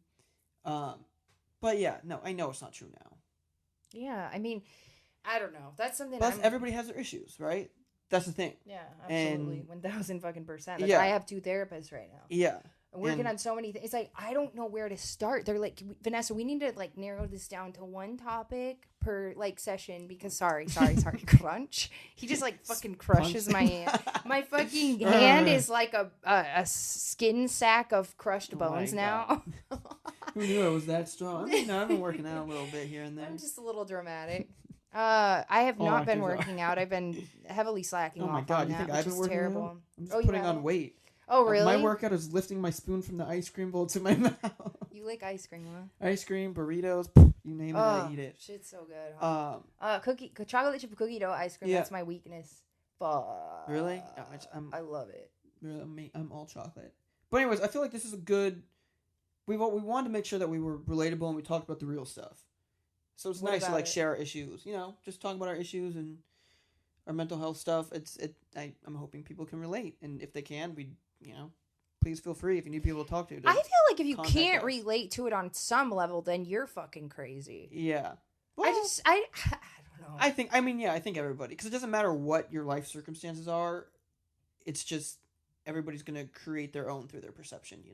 But yeah, no, I know it's not true now. Yeah, I mean, I don't know. That's something. Plus, everybody has their issues, right? That's the thing. Yeah, absolutely, 1,000%. Yeah. I have 2 therapists right now. Yeah. I'm working on so many things. It's like I don't know where to start. They're like, Vanessa, we need to like narrow this down to one topic per like session because sorry, crunch. He just like fucking crushes my hand. My fucking hand is like a skin sack of crushed bones now. Who knew I was that strong? I mean, I've been working out a little bit here and there. I'm just a little dramatic. I have All not been actors are. working out. I've been heavily slacking Oh off my god, on you that, think I've which been is working terrible. out? I'm just Oh, you putting on have? weight. Oh, really? My workout is lifting my spoon from the ice cream bowl to my mouth. You like ice cream, huh? Ice cream, burritos, you name it, I eat it. Shit's so good. Huh? Um, Chocolate chip cookie dough ice cream. Yeah. That's my weakness. Fuck. Really? I love it. I'm all chocolate. But anyways, I feel like this is a good. We wanted to make sure that we were relatable and we talked about the real stuff. So it's What nice to about like it? share our issues. Just talk about our issues and our mental health stuff. I'm hoping people can relate, and if they can, please feel free if you need people to talk to. I feel like if you contact can't us. relate to it on some level, then you're fucking crazy. Yeah. I Well, don't know. I think everybody, because it doesn't matter what your life circumstances are. It's just everybody's gonna create their own through their perception.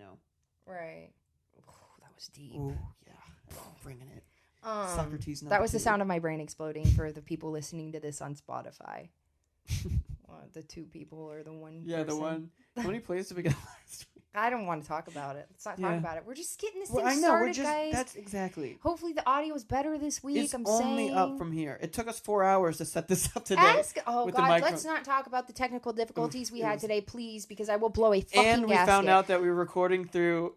Right. Ooh, that was deep. Ooh, yeah, I'm bringing it. Socrates. That was the 2. sound of my brain exploding for the people listening to this on Spotify. The 2 people or the one. Yeah, the person. one. How many plays did we get last week? I don't want to talk about it. Let's not talk Yeah. about it. We're just getting this Well, thing I know. started, guys. That's exactly. Hopefully the audio is better this week. It's I'm only saying. up from here. It took us 4 hours to set this up today. Oh with the God, micro- let's not talk about the technical difficulties we it had was- today, please, because I will blow a fucking And we gasket. found out that we were recording through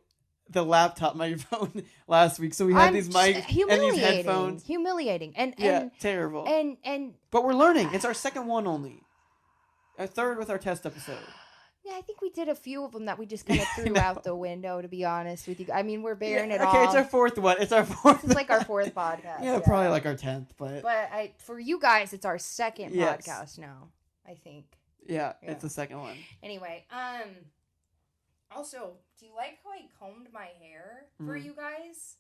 the laptop microphone last week, so we had these mics and these headphones. Humiliating. And Terrible. and But we're learning. It's our second one only. Our third with our test episode. yeah, I think we did a few of them that we just kind of threw out the window. To be honest with you, I mean, we're bearing it all. Okay, it's our 4th one. It's our 4th. This is like our 4th podcast. Yeah, probably like our 10th, but for you guys, it's our second Yes. podcast now. I think. Yeah, it's the second one. Anyway, also, do you like how I combed my hair for you guys?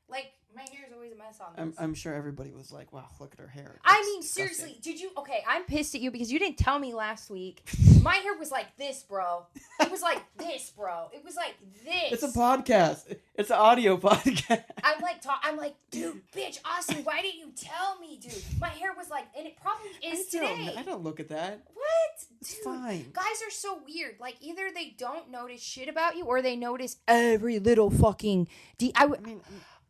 Like, my hair is always a mess on this. I'm sure everybody was like, wow, look at her hair. I mean, seriously, did you... Okay, I'm pissed at you because you didn't tell me last week. My hair was like this, bro. It was like this, bro. It was like this. It's a podcast. It's an audio podcast. I'm like, dude, bitch, Austin, why didn't you tell me, dude? My hair was like... And it probably is today. I don't look at that. What? It's Dude, fine. Guys are so weird. Like, either they don't notice shit about you or they notice every little fucking...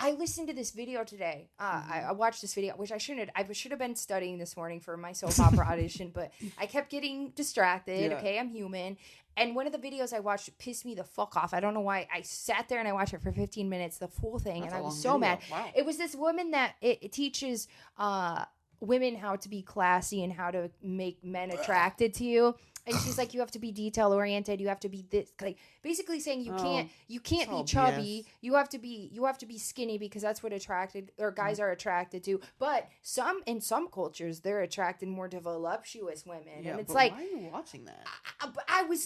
I listened to this video today. I watched this video, which I shouldn't have. I should have been studying this morning for my soap opera audition, but I kept getting distracted. Yeah. Okay, I'm human. And one of the videos I watched pissed me the fuck off. I don't know why. I sat there and I watched it for 15 minutes, the full thing, and I was so mad. Wow. It was this woman that it teaches women how to be classy and how to make men attracted to you. And she's like, you have to be detail oriented. You have to be this, like, basically saying you can't be chubby. BS. You have to be skinny because that's what guys are attracted to. But in some cultures, they're attracted more to voluptuous women. Yeah, and it's but like, why are you watching that?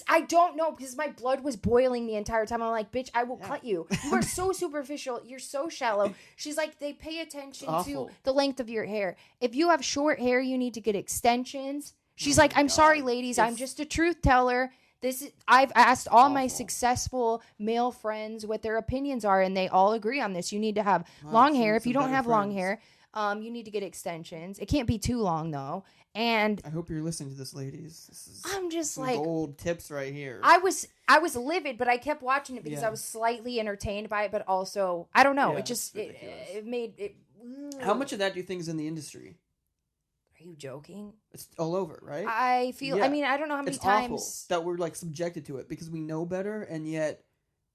I don't know, because my blood was boiling the entire time. I'm like, bitch, I will cut you. You are so superficial. You're so shallow. She's like, they pay attention to the length of your hair. If you have short hair, you need to get extensions. She's like, I'm sorry, ladies. I'm just a truth teller. I've asked all my successful male friends what their opinions are, and they all agree on this. You need to have long hair. If you don't have long hair, you need to get extensions. It can't be too long, though. And I hope you're listening to this, ladies. I'm just some like gold tips right here. I was livid, but I kept watching it because I was slightly entertained by it, but also I don't know. Yeah, it made it. How much of that do you think is in the industry? Are you joking? It's all over, right? I feel. Yeah. I mean, I don't know how many times that we're like subjected to it because we know better, and yet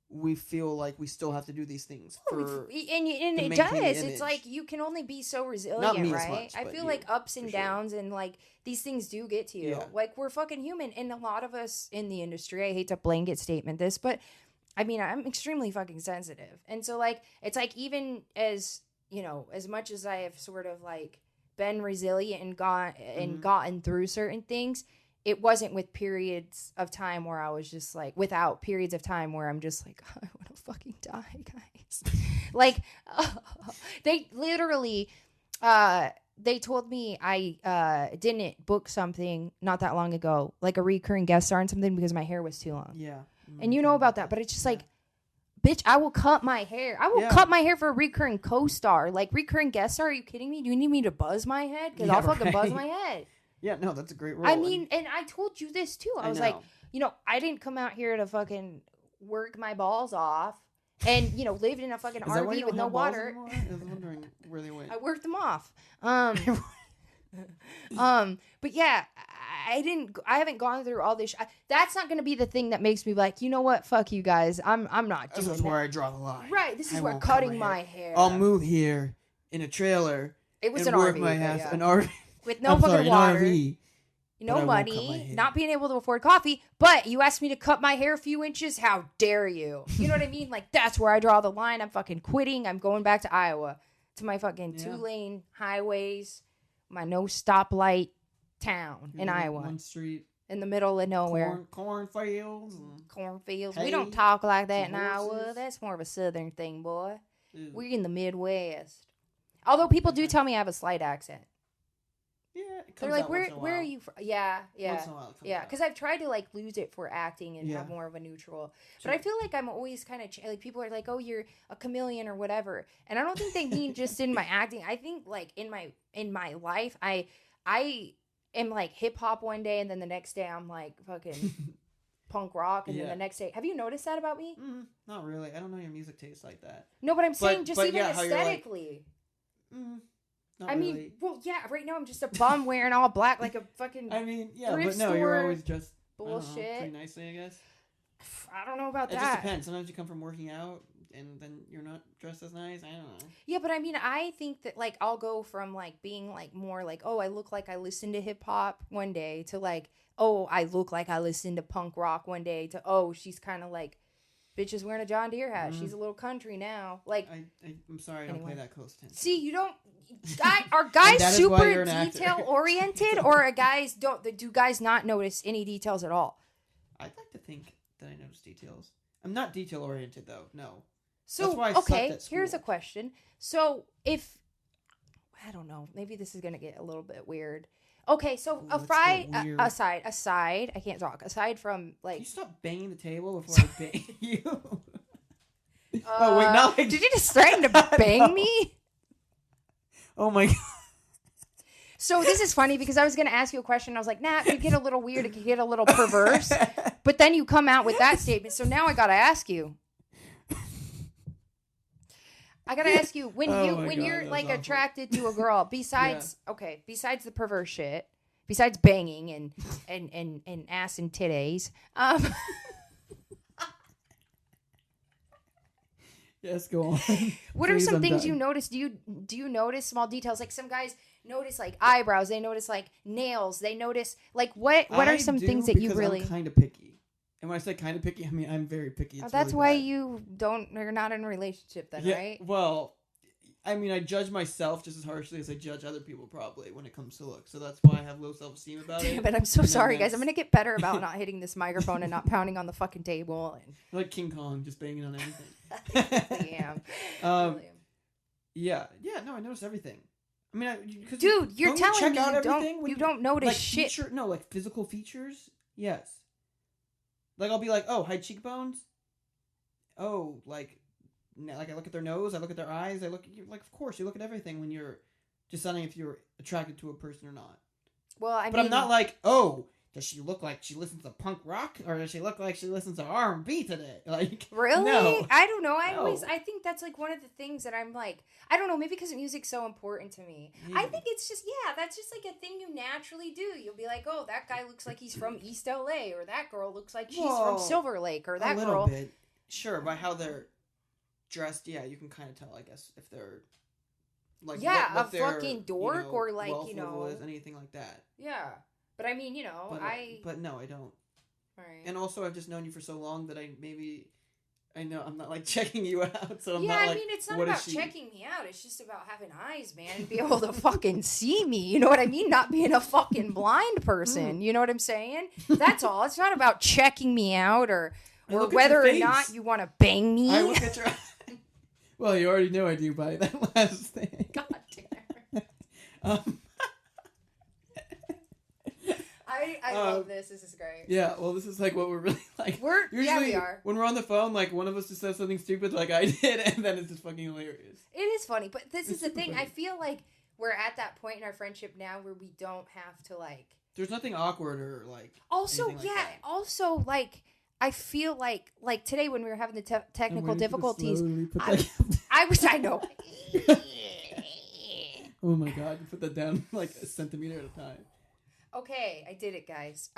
we feel like we still have to do these things and it does. It's like you can only be so resilient, Not me right? As much, I feel like ups and downs, and like these things do get to you. Yeah. Like, we're fucking human, and a lot of us in the industry. I hate to blanket statement this, but I mean, I'm extremely fucking sensitive, and so like it's like even as as much as I have sort of like been resilient and gotten through certain things, it wasn't with periods of time where I was just like, without periods of time where I'm just like, I want to fucking die, guys. Like, they literally, they told me I didn't book something not that long ago, like a recurring guest star on something because my hair was too long. Yeah. And you know about that, but it's just like, bitch, I will cut my hair. I will cut my hair for a recurring co-star. Like, recurring guest star, are you kidding me? Do you need me to buzz my head? Because I'll fucking buzz my head. Yeah, no, that's a great role. I mean, and I told you this, too. I was like, I didn't come out here to fucking work my balls off and, live in a fucking RV with no water. I was wondering where they went. I worked them off. But yeah, I haven't gone through all this. That's not going to be the thing that makes me like, you know what? Fuck you guys. I'm not doing that. This is where I draw the line. Right. This is where cutting my hair. I'll move here in a trailer. It was and an work RV. My ass, an RV. With no fucking water. No money. Not being able to afford coffee. But you asked me to cut my hair a few inches. How dare you? You know what I mean? Like, that's where I draw the line. I'm fucking quitting. I'm going back to Iowa. To my fucking 2-lane highways. My no stoplight town in Iowa. One street. In the middle of nowhere. Cornfields. Cornfields. We don't talk like that in Iowa. That's more of a southern thing, boy. Ew. We're in the Midwest. Although people do tell me I have a slight accent. Yeah, it comes they're like, out where are you from? Yeah. Once in a while it comes out. Because I've tried to like lose it for acting and have more of a neutral. Sure. But I feel like I'm always kind of like, people are like, oh, you're a chameleon or whatever, and I don't think they mean just in my acting. I think like in my life, I am like hip hop one day, and then the next day I'm like fucking punk rock, and then the next day. Have you noticed that about me? Not really. I don't know your music taste like that. No, but I'm saying just even aesthetically. Not really. Well, yeah, right now I'm just a bum wearing all black like a fucking but no, you're always just bullshit. Pretty nicely, I guess. I don't know about that. It just depends. Sometimes you come from working out and then you're not dressed as nice. I don't know. Yeah, but I mean, I think that like I'll go from like being like more like, oh, I look like I listen to hip hop one day to like, oh, I look like I listen to punk rock one day to, oh, she's kind of like bitch is wearing a John Deere hat. She's a little country now. Like, I'm sorry, I don't pay that close attention. See, you don't. Are guys super detail oriented, or are guys do guys not notice any details at all? I'd like to think that I notice details. I'm not detail oriented though. No. So that's why I sucked at school. Here's a question. So if I don't know, maybe this is gonna get a little bit weird. Okay, so aside, I can't talk. Aside from like, can you stop banging the table before I bang you? Oh wait, now did you just threaten to bang me? Oh my god. So this is funny because I was going to ask you a question. I was like, nah, it could get a little weird. It could get a little perverse. But then you come out with that statement. So now I got to ask you. When you're like awful. Attracted to a girl, besides the perverse shit, besides banging and ass and titties, yes, go on. What are some things you notice? Do you notice small details? Like some guys notice like eyebrows, they notice like nails, they notice like what are some things that you really? I'm kind of picky, and when I say kind of picky, I mean I'm very picky. That's really why you're not in a relationship then, right? Well, I mean I judge myself just as harshly as I judge other people probably when it comes to looks, so that's why I have low self-esteem about it. But I'm so sorry, guys. I'm gonna get better about not hitting this microphone and not pounding on the fucking table. And like King Kong, just banging on everything. I am. Yeah. No, I notice everything. I mean, dude, you're telling me you don't notice like shit. No, like physical features. Yes. Like I'll be like, oh, high cheekbones. Oh, like I look at their nose, I look at their eyes, like of course you look at everything when you're deciding if you're attracted to a person or not. Well, but I'm not like, oh, does she look like she listens to punk rock, or does she look like she listens to R&B today? Like, really? No. I don't know. I think that's like one of the things that I'm like, I don't know, maybe because music's so important to me. Yeah. I think it's just, that's just like a thing you naturally do. You'll be like, oh, that guy looks like he's from East LA, or that girl looks like she's from Silver Lake, or that girl. A little bit. Sure, by how they're dressed, you can kind of tell, I guess, if they're like a fucking dork, or like, anything like that. Yeah. But I mean, But no, I don't. Right. And also, I've just known you for so long that I know I'm not like checking you out, so I'm not like. I mean, it's not about checking me out. It's just about having eyes, man, and be able to fucking see me. You know what I mean? Not being a fucking blind person. You know what I'm saying? That's all. It's not about checking me out or whether or not you want to bang me. I look at your. Well, you already know I do by that last thing. God damn. I love this. This is great. Yeah, well, this is like what we're really like. Usually, we are. When we're on the phone, like one of us just says something stupid like I did, and then it's just fucking hilarious. It is funny, but this is the thing. Funny. I feel like we're at that point in our friendship now where we don't have to like. There's nothing awkward or like. Also, like that. Also, like I feel like today when we were having the technical difficulties, I know. Oh my god! You put that down like a centimeter at a time. Okay, I did it, guys.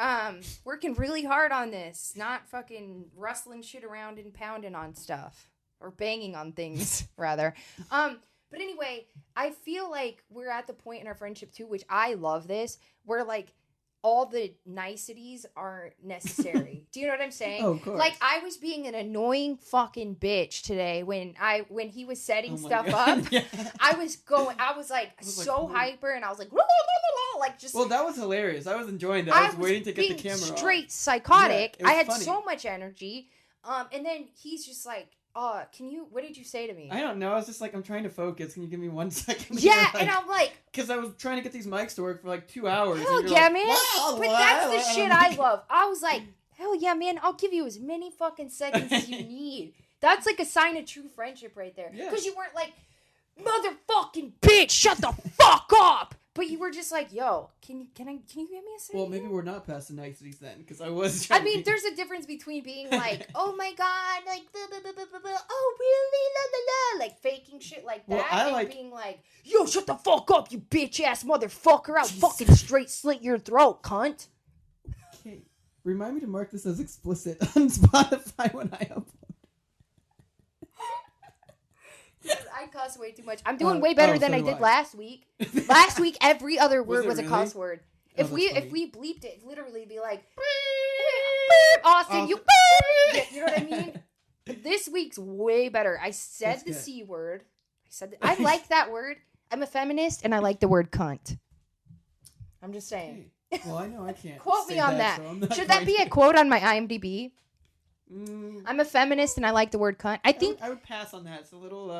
Working really hard on this. Not fucking rustling shit around and pounding on stuff. Or banging on things, rather. But anyway, I feel like we're at the point in our friendship, too, which I love this, where, like, all the niceties aren't necessary. Do you know what I'm saying? Oh, of course. Like, I was being an annoying fucking bitch today when he was setting stuff up. Yeah. I was so hyper, and I was like, like just. Well, that was hilarious. I was enjoying that. I was waiting to get the camera on. Straight psychotic. Yeah, I had so much energy. And then he's just like, what did you say to me? I don't know. I was just like, I'm trying to focus. Can you give me 1 second? Yeah, and I'm like... Because I was trying to get these mics to work for like 2 hours. Hell yeah, man. But that's the shit I love. I was like, hell yeah, man. I'll give you as many fucking seconds as you need. That's like a sign of true friendship right there. Because you weren't like, motherfucking bitch, shut the fuck up. But you were just like, yo, can you give me a second? Well, maybe we're not past the niceties then, because I was trying there's a difference between being like, oh my god, like, blah, blah, blah, blah, blah, oh really, la, la, la, like faking shit like that, and being like, yo, shut the fuck up, you bitch-ass motherfucker, I'll fucking straight slit your throat, cunt. Okay, remind me to mark this as explicit on Spotify when I upload. I cuss way too much. I'm doing way better than I did last week. Last week, every other word was a cuss word. If we bleeped it, literally be like, Austin, you. You know what I mean? This week's way better. I said That's the good. C word. I like that word. I'm a feminist, and I like the word cunt. I'm just saying. Okay. Well, I know I can't. Quote say me on that. So I'm not Should that be a going quote on my IMDb? to. I'm a feminist, and I like the word cunt. I think I would pass on that. It's a little.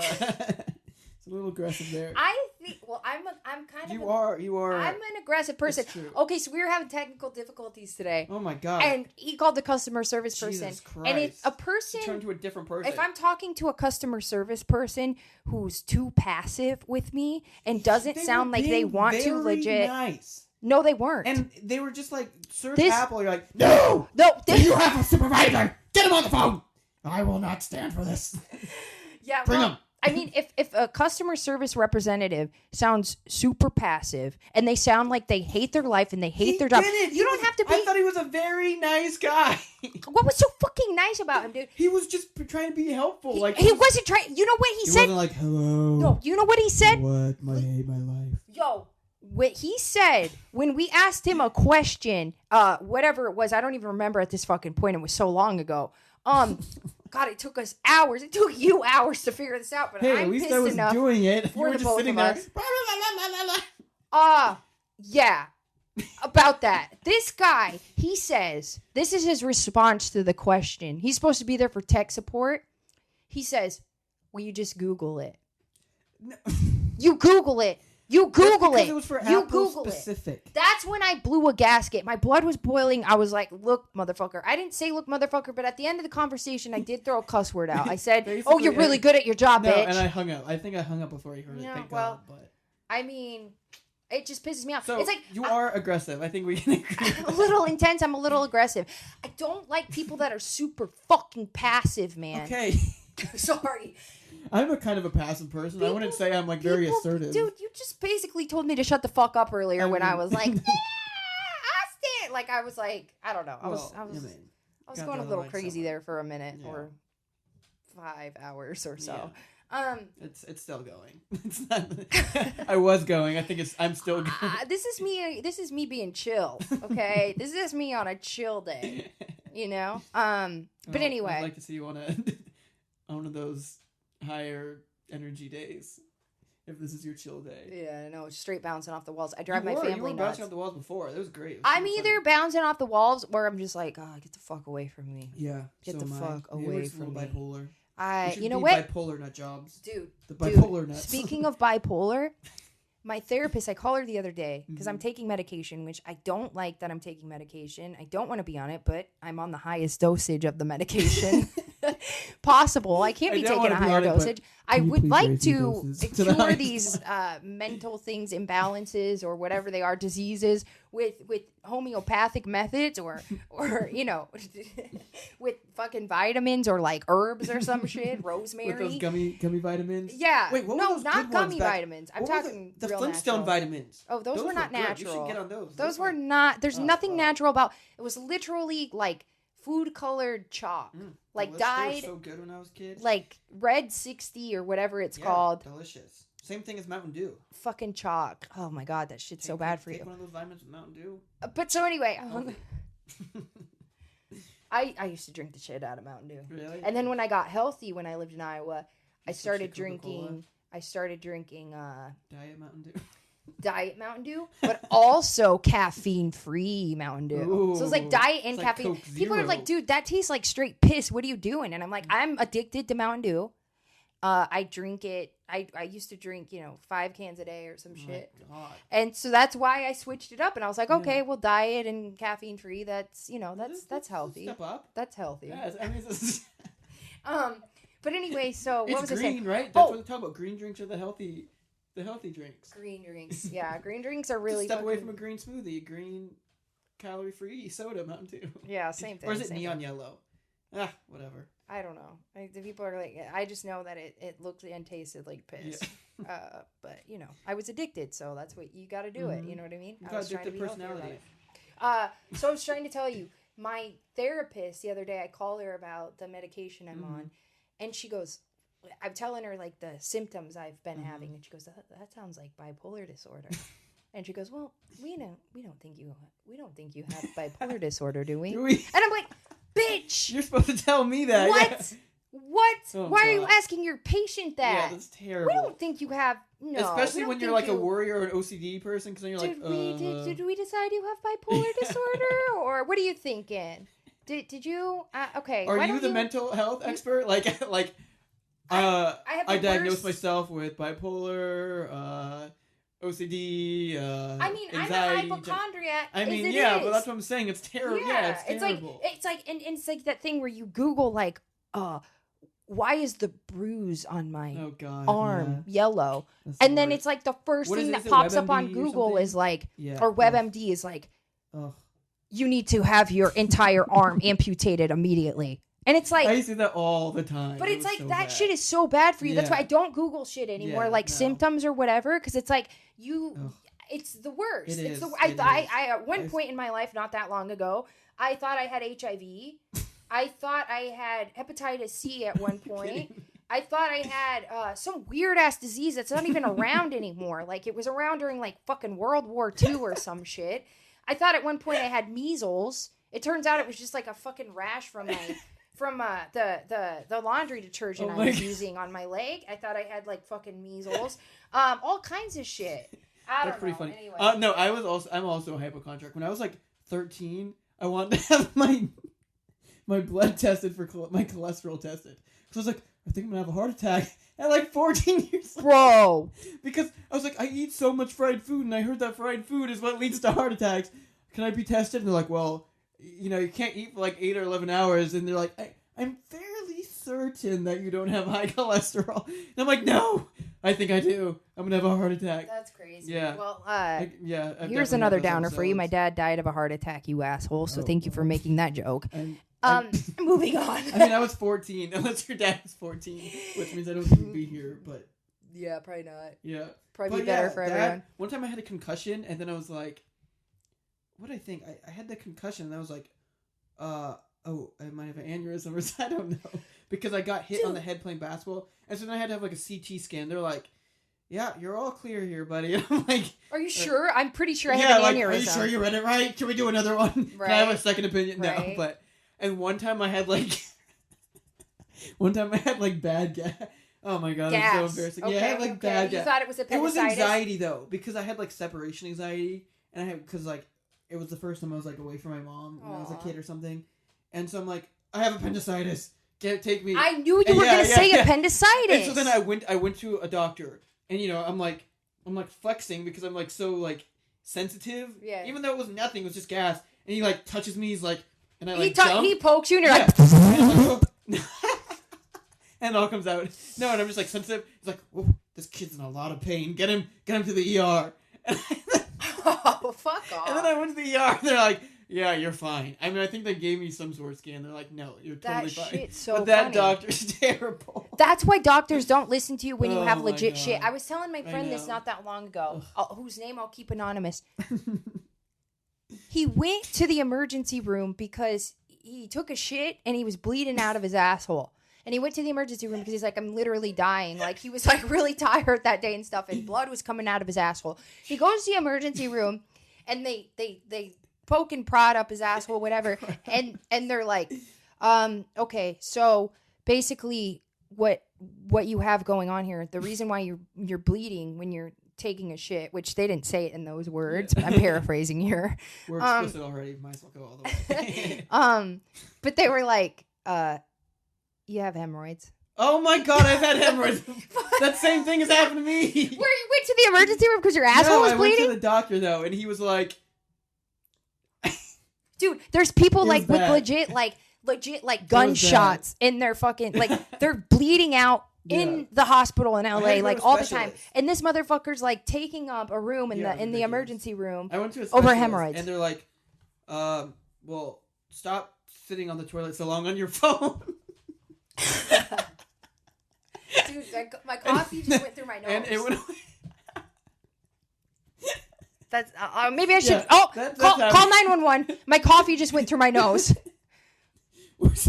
It's a little aggressive there. I think. Well, I'm kind of. You are. I'm an aggressive person. It's true. Okay, so we were having technical difficulties today. Oh my god. And he called the customer service person. Jesus Christ. And it's a person. Turn to a different person. If I'm talking to a customer service person who's too passive with me and doesn't sound like they want to legit. Nice. No, they weren't. And they were just like, serve This- apple. You're like, no. You have a supervisor. Get him on the phone. I will not stand for this. Yeah, Bring him. I mean, if a customer service representative sounds super passive and they sound like they hate their life and they hate their job, you don't have to be. I thought he was a very nice guy. What was so fucking nice about him, dude? He was just trying to be helpful. He wasn't trying. You know what he said? Wasn't like, hello. No, you know what he said? What? I hate my life. Yo, what he said when we asked him a question, whatever it was, I don't even remember at this fucking point. It was so long ago. God, it took us hours. It took you hours to figure this out, but Hey, I'm at least pissed I was enough doing it. You for were the just both sitting of there. us. Yeah. About that. This guy, he says, this is his response to the question. He's supposed to be there for tech support. He says, will you just Google it? No. You Google it. You Google it. It was for you Apple Google specific. it. That's when I blew a gasket. My blood was boiling. I was like, look, motherfucker. I didn't say look, motherfucker, but at the end of the conversation, I did throw a cuss word out. I said, oh, you're really good at your job, No, bitch. and I hung up. I think I hung up before you heard it. No, Thank well, God. But I mean, it just pisses me off. so It's like you are aggressive. I think we can agree. I'm a little intense. I'm a little aggressive. I don't like people that are super fucking passive, man. Okay. Sorry. I'm a kind of a passive person. I wouldn't say I'm like very assertive. Dude, you just basically told me to shut the fuck up earlier when I was like, yeah, Austin. Like I was like, I don't know. I was got going a the little mic crazy somewhere. there for a minute or 5 hours or so. It's still going. It's not. I was going. I think I'm still going. This is me being chill. Okay, this is me on a chill day. You know. But anyway, I'd like to see you on on one of those higher energy days. If this is your chill day. yeah, no, straight bouncing off the walls. I drive my You family were nuts. bouncing off the walls before. That was great. I'm either bouncing off the walls or I'm just like, oh, get the fuck away from me. Yeah. Get the am I. fuck Maybe away we're just a from little me. bipolar. You know what? Bipolar Nutjobs. Dude. The bipolar nuts. Speaking of bipolar, my therapist, I called her the other day because I'm taking medication, which I don't like that I'm taking medication. I don't want to be on it, but I'm on the highest dosage of the medication possible. I can't be taking a higher dosage. I would like to cure these mental things, imbalances, or whatever they are, diseases with homeopathic methods or you know, with fucking vitamins or like herbs or some shit, rosemary. With those gummy vitamins? Yeah. Wait, what were no, those not good gummy ones back- vitamins. I'm what were talking the real Flintstone natural. vitamins. Oh, those were not good. natural. You should get on those. Those were not. There's nothing wow. natural about. It was literally like food colored chalk, like Delicious. They dyed, were so good when I was a kid. like red 60 or whatever it's called. Delicious. Same thing as Mountain Dew. Fucking chalk. Oh my god, that shit's so bad for Take you. one of those vitamins with Mountain Dew. But so anyway, Okay. I used to drink the shit out of Mountain Dew. Really? And then when I got healthy, when I lived in Iowa, I started Coca-Cola? drinking. I started drinking Diet Mountain Dew. Diet Mountain Dew, but also caffeine-free Mountain Dew. Ooh, So it's like diet and it's like caffeine. Coke People are Zero. like, dude, that tastes like straight piss. What are you doing? And I'm like, I'm addicted to Mountain Dew. I drink it. I used to drink, 5 cans a day or some shit. My God. And so that's why I switched it up. And I was like, Yeah. okay, well, diet and caffeine-free, that's That's healthy. a step up. That's healthy. Yeah, I mean, it's But anyway, so what was I saying? green, right? That's Oh. what they're talking about. Green drinks are the healthy drinks. Green drinks. Yeah, green drinks are Just really step away fucking- from a green smoothie, green calorie-free soda, Mountain Dew. Yeah, same thing. Or is it same neon thing. yellow? Whatever. I don't know. The people are like, I just know that it looked and tasted like piss. But I was addicted, so that's what you got to do it. You know what I mean? You I got was trying to addicted be healthier about personality. it. So I was trying to tell you, my therapist the other day, I called her about the medication I'm on, and she goes, I'm telling her like the symptoms I've been having, and she goes, that sounds like bipolar disorder. And she goes, well, we don't think you have bipolar disorder, do we? Do we? And I'm like, bitch. You're supposed to tell me that. What? Yeah. What? Oh, Why are you God. asking your patient that? Yeah, that's terrible. We don't think you have Especially when you're like a worrier or an OCD person, because then you're did like, did we decide you have bipolar disorder, or what are you thinking? Did you? Okay. Are you the mental health expert? I diagnosed myself with bipolar, OCD. I mean, anxiety. I'm a hypochondriac. I mean, as it yeah, is. but that's what I'm saying. It's terrible. Yeah, it's terrible. It's like that thing where you Google like, why is the bruise on my arm yellow? And then it's like the first thing that pops up on Google is like, or WebMD is like, you need to have your entire arm amputated immediately. And it's like, I see that all the time. But it's like so that shit is so bad for you. That's why I don't Google shit anymore, symptoms or whatever, because it's like it's the worst. I at one point in my life, not that long ago, I thought I had HIV. I thought I had hepatitis C at one point. I thought I had some weird ass disease that's not even around anymore. Like it was around during like fucking World War II or some shit. I thought at one point I had measles. It turns out it was just like a fucking rash from the laundry detergent I was using on my leg. I thought I had like fucking measles. All kinds of shit. That's pretty funny. Anyway. No, I'm also a hypochondriac. When I was like 13, I wanted to have my blood tested for my cholesterol tested. Because I was like, I think I'm going to have a heart attack at like 14 years old. Bro. Because I was like, I eat so much fried food, and I heard that fried food is what leads to heart attacks. Can I be tested? And they're like, well, you can't eat for like 8 or 11 hours. And they're like, I'm fairly certain that you don't have high cholesterol. And I'm like, no, I think I do. I'm going to have a heart attack. That's crazy. Yeah. Well, here's definitely another downer for you. My dad died of a heart attack, you asshole. So thank you for making that joke. Moving on. I mean, I was 14, unless your dad was 14, which means I don't think you'd be here, but... Yeah, probably not. Yeah. Probably be better for everyone. One time I had a concussion, and then I was like... What did I think? I had the concussion, and I was like, I might have an aneurysm or something. I don't know. Because I got hit on the head playing basketball, and so then I had to have like a CT scan. They're like, yeah, you're all clear here, buddy. And I'm like... Are you sure? I'm pretty sure I have an aneurysm. Are you sure you read it right? Can we do another one? Right. Can I have a second opinion? Right. No, but... And one time I had like bad gas. Oh my god, it's so embarrassing. Okay, yeah, I had like bad gas. You thought it was appendicitis? It was anxiety though, because I had like separation anxiety, and because like it was the first time I was like away from my mom when I was a kid or something, and so I'm like, I have appendicitis. Take me. I knew you were gonna say appendicitis. And so then I went to a doctor, and I'm like flexing because I'm like so like sensitive. Yeah. Even though it was nothing, it was just gas, and he like touches me. He's like. And I jump. He pokes you and you're like... and it all comes out. No, and I'm just like sensitive. He's like, whoa, this kid's in a lot of pain. Get him to the ER. Oh, fuck off. And then I went to the ER and they're like, yeah, you're fine. I mean, I think they gave me some sort of scan. They're like, no, you're totally fine. That shit's so funny. But that doctor's terrible. That's why doctors don't listen to you when you have legit shit. I was telling my friend this not that long ago, whose name I'll keep anonymous. He went to the emergency room because he took a shit and he was bleeding out of his asshole. And he went to the emergency room because he's like, I'm literally dying. Like, he was like really tired that day and stuff, and blood was coming out of his asshole. He goes to the emergency room and they poke and prod up his asshole, whatever. And they're like, okay, so basically what you have going on here, the reason why you're bleeding when you're taking a shit, which they didn't say it in those words, but I'm paraphrasing here. We're explicit already. Might as well go all the way. But they were like, you have hemorrhoids. Oh my god, I've had hemorrhoids. That same thing has happened to me. Where you went to the emergency room because your asshole was bleeding? I went to the doctor though, and he was like, dude, there's people like with legit gunshots in their fucking, like, they're bleeding out in the hospispital in LA, like all the time, and this motherfucker's like taking up a room in the emergency room. I went to a over hemorrhoids, and they're like, well, stop sitting on the toilet so long on your phone. Dude, my coffee just went through my nose. And it went away. That's maybe I should. Call 911. My coffee just went through my nose.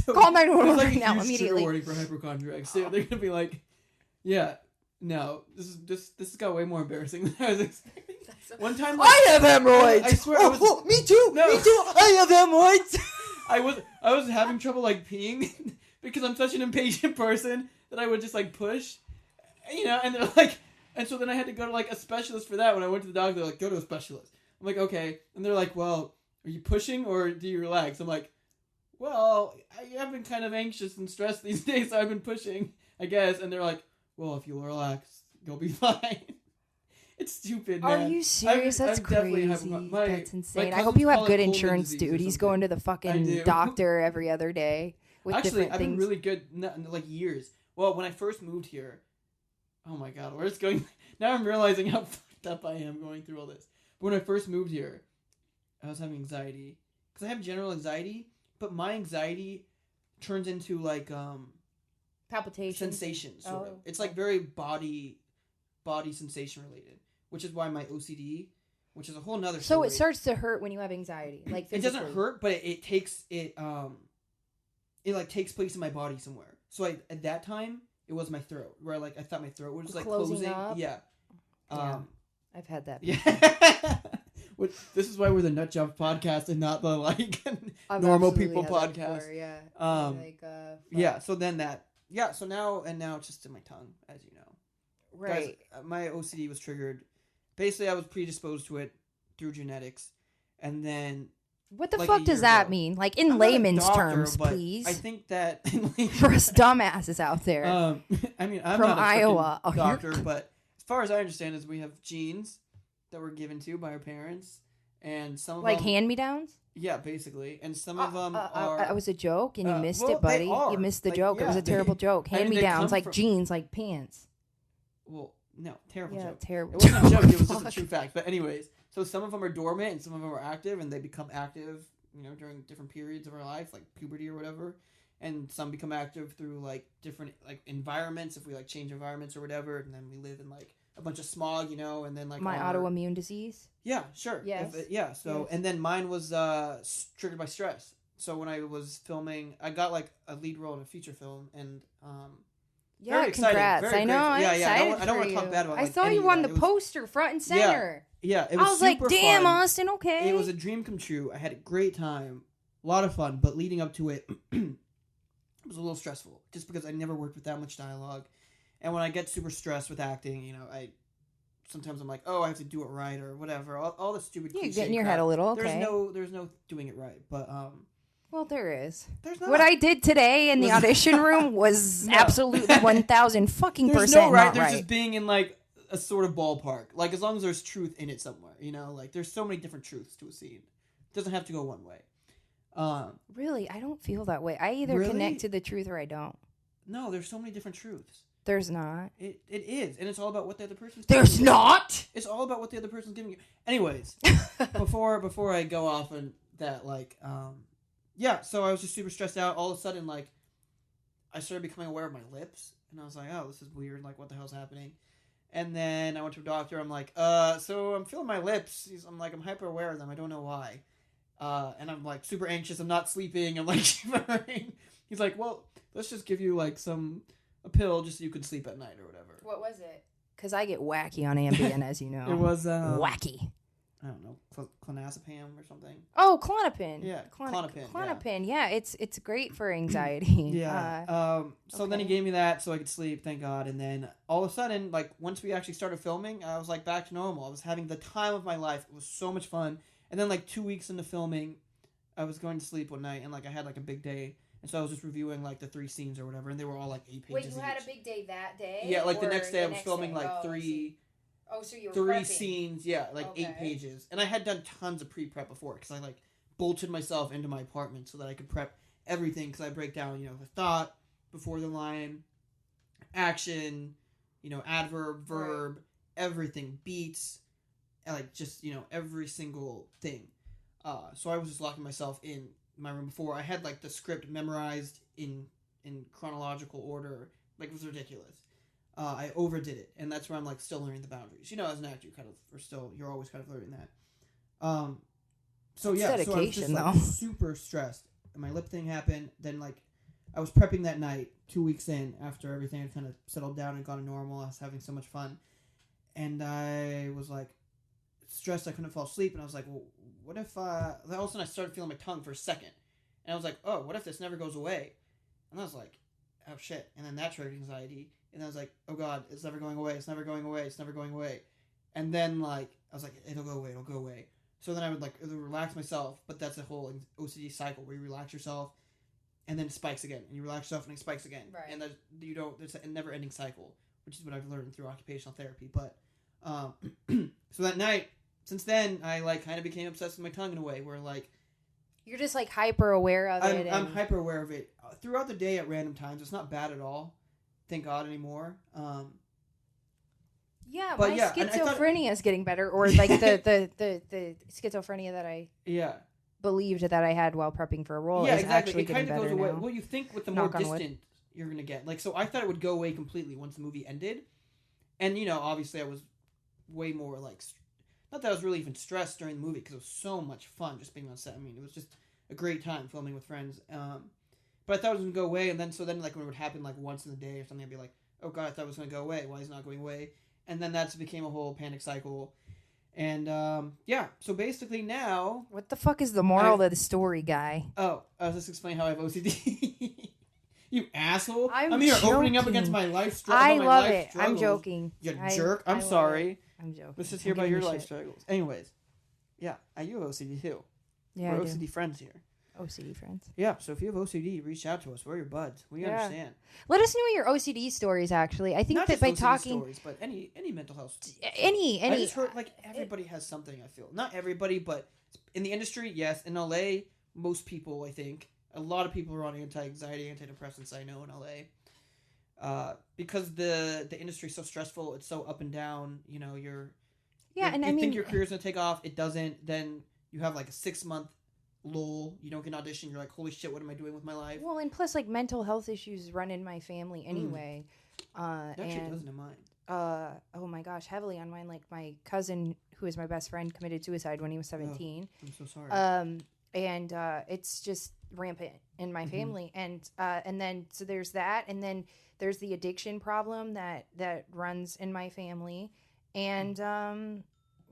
Call 911 right now immediately. Warning for hypochondriacs. So they're gonna be like, yeah, no, this has got way more embarrassing than I was expecting. One time, like, I have hemorrhoids. I swear, me too. No. Me too. I have hemorrhoids. I was having trouble like peeing because I'm such an impatient person that I would just like push, and they're like, and so then I had to go to like a specialist for that. When I went to the doctor, they're like, go to a specialist. I'm like, okay, and they're like, well, are you pushing or do you relax? I'm like, well, I have been kind of anxious and stressed these days, so I've been pushing, I guess. And they're like, well, if you relax, you'll be fine. It's stupid, man. Are you serious? That's crazy. That's insane. I hope you have good insurance, dude. He's going to the fucking doctor every other day with Actually, different I've things. been really good, like years. Well, when I first moved here, oh my god, where's going? Now I'm realizing how fucked up I am going through all this. But when I first moved here, I was having anxiety. Because I have general anxiety, but my anxiety turns into like palpitations, sensation sort of. It's like very body sensation related, which is why my OCD, which is a whole nother story. So it starts to hurt when you have anxiety, like physically. It doesn't hurt, but it takes place in my body somewhere. So at that time, it was my throat, where like I thought my throat was like closing up. Yeah. I've had that. Yeah. This is why we're the Nutjobs podcast and not the like normal people podcast. Yeah. So then that. Yeah. So now it's just in my tongue, as you know. Right. Guys, my OCD was triggered. Basically, I was predisposed to it through genetics, and then. What the fuck does that mean? Like in layman's terms, please. I think that for us dumbasses out there. I mean, I'm from not a Iowa doctor, but as far as I understand, is we have genes that were given to by our parents, and some of like them, hand-me-downs. Yeah, basically, and some of them are. It was a joke, and you missed it, buddy. You missed the joke. Yeah, it was a terrible joke. Hand-me-downs, like jeans, like pants. Well, no, terrible joke. Terrible. It wasn't a joke. It was just a true fact. But anyways, so some of them are dormant, and some of them are active, and they become active, during different periods of our life, like puberty or whatever. And some become active through like different like environments, if we like change environments or whatever, and then we live in like a bunch of smog, and then like my autoimmune disease. Yeah, sure. Yes. And then mine was triggered by stress. So when I was filming, I got like a lead role in a feature film, and yeah, very exciting. Congrats. Very I know. I don't want to talk bad about. I saw you on the poster, front and center. Yeah, it was. I was like, damn, fun. Austin. Okay. It was a dream come true. I had a great time, a lot of fun. But leading up to it, it was a little stressful, just because I never worked with that much dialogue. And when I get super stressed with acting, sometimes I'm like, oh, I have to do it right or whatever. All the stupid. You get in your head a little. Okay. There's no doing it right, but Well, there is. There's not. What I did today in the audition room was absolutely 1,000 fucking there's percent no right. not There's right. just being in like a sort of like as long as there's truth in it somewhere, like there's so many different truths to a scene. It doesn't have to go one way. Really, I don't feel that way. I either connect to the truth or I don't. No, there's so many different truths. There's not. It is, and it's all about what the other person's. There's not. It's all about what the other person's giving you. Anyways, before I go off on that, so I was just super stressed out. All of a sudden, I started becoming aware of my lips, and I was like, oh, this is weird. Like, what the hell's happening? And then I went to a doctor. I'm like, so I'm feeling my lips. I'm hyper aware of them. I don't know why. And I'm like super anxious. I'm not sleeping. I'm like shivering. He's like, well, let's just give you like a pill just so you can sleep at night or whatever. What was it? Because I get wacky on Ambien, as you know. It was wacky. I don't know, clonazepam or something. Oh, Klonopin. Yeah, Klonopin. Klonopin. Yeah, it's great for anxiety. Yeah. So then he gave me that so I could sleep, thank God. And then all of a sudden, once we actually started filming, I was back to normal. I was having the time of my life. It was so much fun. And then 2 weeks into filming, I was going to sleep one night and I had a big day. And so I was just reviewing the 3 scenes or whatever, and they were all 8 pages. Wait, you had a big day that day? Yeah, the next day I was filming three. Oh, so you were 3 prepping. scenes, yeah, 8 pages. And I had done tons of pre-prep before, because I, bolted myself into my apartment so that I could prep everything, because I break down, the thought before the line, action, adverb, verb, everything, beats, and, every single thing. So I was just locking myself in my room before. I had, the script memorized in chronological order. It was ridiculous. I overdid it, and that's where I'm still learning the boundaries. As an actor, you're always kind of learning that. So I was just super stressed. And my lip thing happened. Then I was prepping that night, 2 weeks in, after everything had kind of settled down and gone normal. I was having so much fun, and I was stressed. I couldn't fall asleep, and I was like, well, what if? All of a sudden, I started feeling my tongue for a second, and I was like, oh, what if this never goes away? And I was like, oh shit. And then that triggered anxiety. And I was like, oh god, it's never going away. It's never going away. It's never going away. And then like I was like, it'll go away. It'll go away. So then I would like relax myself. But that's a whole OCD cycle where you relax yourself, and then it spikes again, and you relax yourself, and it spikes again. Right. And there's a never-ending cycle, which is what I've learned through occupational therapy. But so that night, since then, I like kind of became obsessed with my tongue in a way where like you're just like hyper aware of it. I'm hyper aware of it throughout the day at random times. It's not bad at all, thank God anymore. Yeah, but my yeah, schizophrenia is getting better, or like the schizophrenia that I believed that I had while prepping for a role is actually it getting kind of better goes away. now. Well, you think with the more distant you're gonna get, like, so I thought it would go away completely once the movie ended, and you know, obviously I was way more like, not that I was really even stressed during the movie because it was so much fun just being on set. I mean, it was just a great time filming with friends. But I thought it was gonna go away, and then like when it would happen like once in a day or something, I'd be like, oh god, I thought it was gonna go away. Why is it not going away? And then that became a whole panic cycle. And, so basically now... What the fuck is the moral of the story, guy? Oh, I was just explaining how I have OCD. You asshole. I'm here joking. opening up against my life struggles. I love it. Struggles. I'm joking. You jerk. I'm sorry. I'm joking. Let's just hear about your life struggles. Anyways. Yeah, you have OCD too. Yeah, We're OCD friends here. OCD friends. Yeah, so if you have OCD, reach out to us. We're your buds. We understand. Let us know your OCD stories. Actually, I think not that just by OCD talking stories, but any mental health. Any. I just heard like everybody has something. I feel not everybody, but in the industry, yes. In LA, most people, I think, a lot of people are on anti-anxiety, antidepressants. I know in LA, because the industry is so stressful. It's so up and down. You know, you think your career's gonna take off. It doesn't. Then you have like a 6-month lull, you don't get an audition, you're like, holy shit, what am I doing with my life? Well, and plus like mental health issues run in my family anyway. Actually doesn't in mine. Oh my gosh, heavily on mine. Like my cousin, who is my best friend, committed suicide when he was 17. I'm so sorry. And it's just rampant in my family. And then so there's that, and then there's the addiction problem that runs in my family. And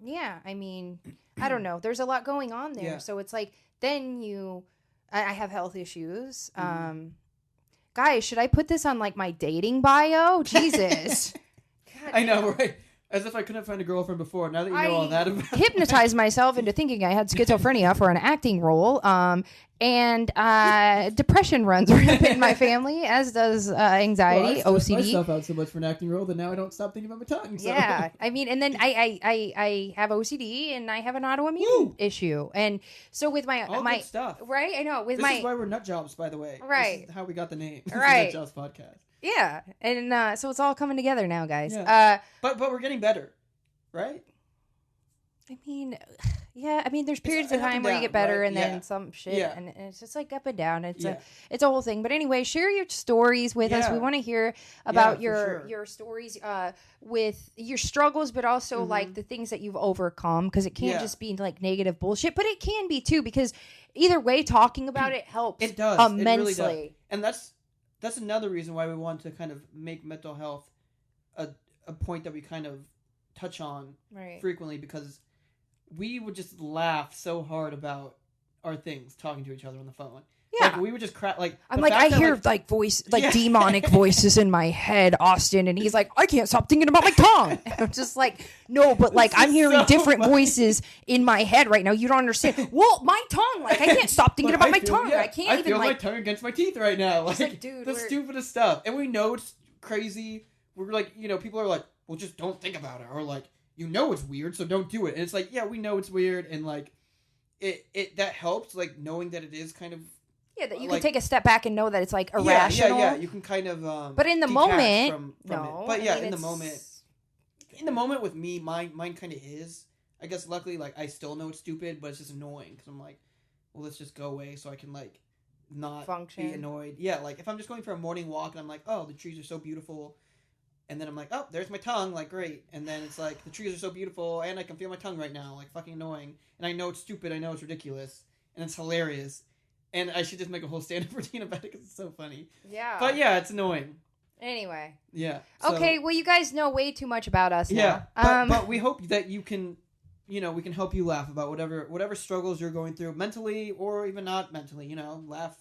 yeah, I mean, I don't know. There's a lot going on there. Yeah. So it's like, then I have health issues. Guys, should I put this on like my dating bio? Jesus. I know, right? As if I couldn't find a girlfriend before. Now that you know all that about hypnotized myself into thinking I had schizophrenia for an acting role. And depression runs rampant in my family, as does anxiety, well, I OCD. myself out so much for an acting role that now I don't stop thinking about my tongue. So. Yeah, I mean, and then I have OCD and I have an autoimmune issue, and so with my good stuff, right? I know. This is why we're Nutjobs, by the way. Right. This is how we got the name. Right. Nutjobs podcast. Yeah, and so it's all coming together now, guys. Yeah. But we're getting better, right? I mean, yeah. I mean, there's periods of time where you get better, right? And then some shit, and it's just like up and down. It's a whole thing. But anyway, share your stories with us. We want to hear about your stories with your struggles, but also like the things that you've overcome, because it can't just be like negative bullshit, but it can be too, because either way, talking about it helps. It does immensely. It really does. And that's another reason why we want to kind of make mental health a point that we kind of touch on frequently, because we would just laugh so hard about our things talking to each other on the phone. Yeah, like, we would just crack. Like, I'm like, I hear like voice, like demonic voices in my head, Austin, and he's like, I can't stop thinking about my tongue. I'm just like, no, but like I'm hearing different voices in my head right now. You don't understand. Well, my tongue, like I can't stop thinking about my tongue. Yeah, I can't even feel like my tongue against my teeth right now. Like dude, the stupidest stuff, and we know it's crazy. We're like, people are like, well, just don't think about it, or like, it's weird, so don't do it. And it's like, yeah, we know it's weird, and like, it that helps, like knowing that it is kind of. Yeah, that you can take a step back and know that it's like irrational. Yeah, you can kind of. But in the moment, from no. It. But yeah, in the moment with me, mine kind of is. I guess luckily, like I still know it's stupid, but it's just annoying because I'm like, well, let's just go away so I can like not function. Be annoyed. Yeah, like if I'm just going for a morning walk and I'm like, oh, the trees are so beautiful, and then I'm like, oh, there's my tongue, like great, and then it's like the trees are so beautiful and I can feel my tongue right now, like fucking annoying, and I know it's stupid, I know it's ridiculous, and it's hilarious. And I should just make a whole stand-up routine about it because it's so funny. Yeah. But yeah, it's annoying. Anyway. Yeah. So, okay, well, you guys know way too much about us now. Yeah, but we hope that you can, we can help you laugh about whatever struggles you're going through mentally or even not mentally, laugh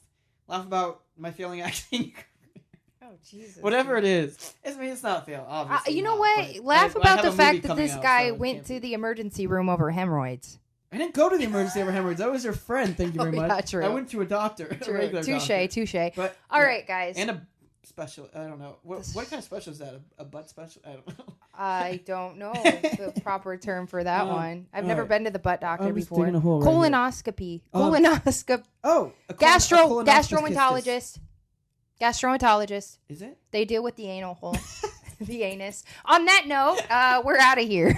laugh about my failing acting. Oh Jesus. Whatever it is. It's not fail, obviously. You know not, what? but Laugh I about have the a fact movie that coming this out, guy so it went can't to be. the emergency room over hemorrhoids. I didn't go to the emergency over hemorrhoids. That was your friend. Thank you very much. Yeah, true. I went to a doctor. A regular doctor. Touche. But All yeah. right, guys. And a special. I don't know. What kind of special is that? A butt special? I don't know. I don't know the proper term for that one. I've never right. been to the butt doctor I'm just before. digging a hole right here. Colonoscopy. Colonoscopy. Oh, Gastroenterologist. Gastroenterologist. Is it? They deal with the anal hole. The anus. On that note, we're out of here.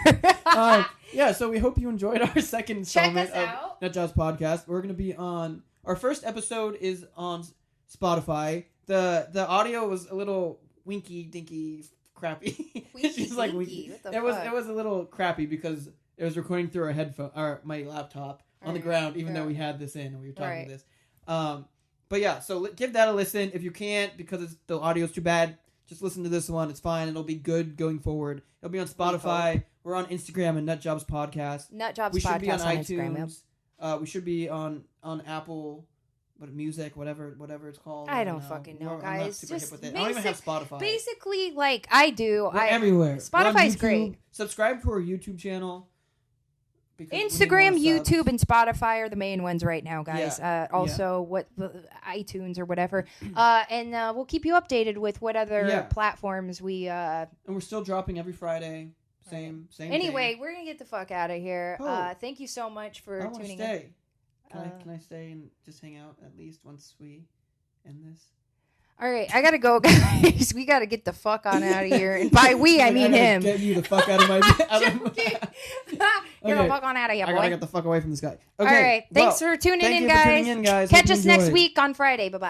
Yeah, so we hope you enjoyed our second installment us of out. Nutjobs podcast. We're going to be on... Our first episode is on Spotify. The audio was a little winky-dinky crappy. Winky-dinky? Like winky. What the It fuck? was a little crappy because it was recording through our headphone or my laptop on the ground, even though we had this in and we were talking this. But yeah, so give that a listen. If you can't because the audio's too bad, just listen to this one. It's fine. It'll be good going forward. It'll be on Spotify. We're on Instagram and Nutjobs Podcast. Nutjobs We should podcast be on Instagram. iTunes. We should be on Apple, music, whatever it's called. I don't fucking know, I'm not guys. super Just hip with it. I don't even have Spotify. Basically, like I do. We're everywhere. Spotify's We're on YouTube. great. Subscribe to our YouTube channel. because we need Instagram, more subs. YouTube, and Spotify are the main ones right now, guys. Yeah. Also, iTunes or whatever. And we'll keep you updated with what other platforms we. And we're still dropping every Friday. Same. Anyway, thing. we're gonna get the fuck out of here. Oh. Thank you so much for I want to tuning stay. in. Can I stay and just hang out at least once we end this? All right, I gotta go, guys. We gotta get the fuck on out of here. And by we, I mean him. Get you the fuck out of my. Get the fuck on out of here, boy. I gotta get the fuck away from this guy. Okay. All right, thanks for tuning in, guys. For tuning in, guys. Catch Hope us you next enjoyed. week on Friday. Bye bye.